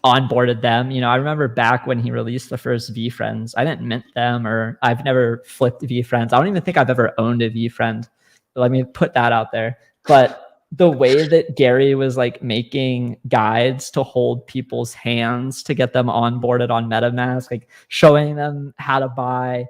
onboarded them. I remember back when he released the first VeeFriends, I didn't mint them, or I've never flipped VeeFriends. I don't even think I've ever owned a VeeFriend. Let me put that out there. But the way that Gary was like making guides to hold people's hands to get them onboarded on MetaMask, like showing them how to buy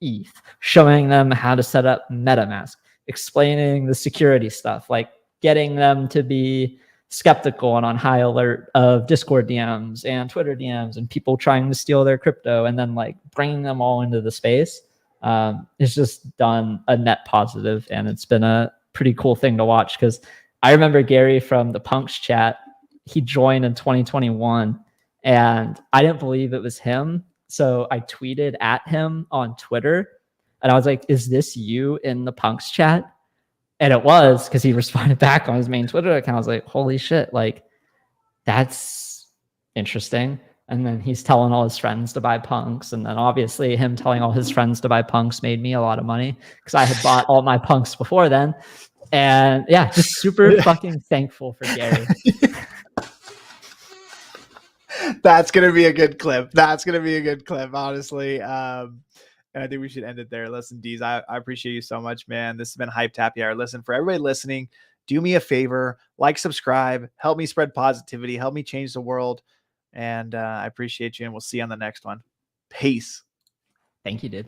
ETH, showing them how to set up MetaMask, explaining the security stuff, like getting them to be skeptical and on high alert of Discord DMs and Twitter DMs and people trying to steal their crypto, and then like bringing them all into the space. It's just done a net positive, and it's been a pretty cool thing to watch, because I remember Gary from the Punks chat. He joined in 2021, and I didn't believe it was him. So I tweeted at him on Twitter, and I was like, "Is this you in the Punks chat?" And it was, because he responded back on his main Twitter account. I was like, "Holy shit, like, that's interesting." And then he's telling all his friends to buy Punks. And then obviously him telling all his friends to buy Punks made me a lot of money, because I had bought all my Punks before then. And yeah, just super fucking thankful for Gary. That's going to be a good clip. Honestly. And I think we should end it there. Listen, Deez, I appreciate you so much, man. This has been Hyped Happy Hour. Listen, for everybody listening, do me a favor, like, subscribe, help me spread positivity, help me change the world. And I appreciate you, and we'll see you on the next one. Peace. Thank you, dude.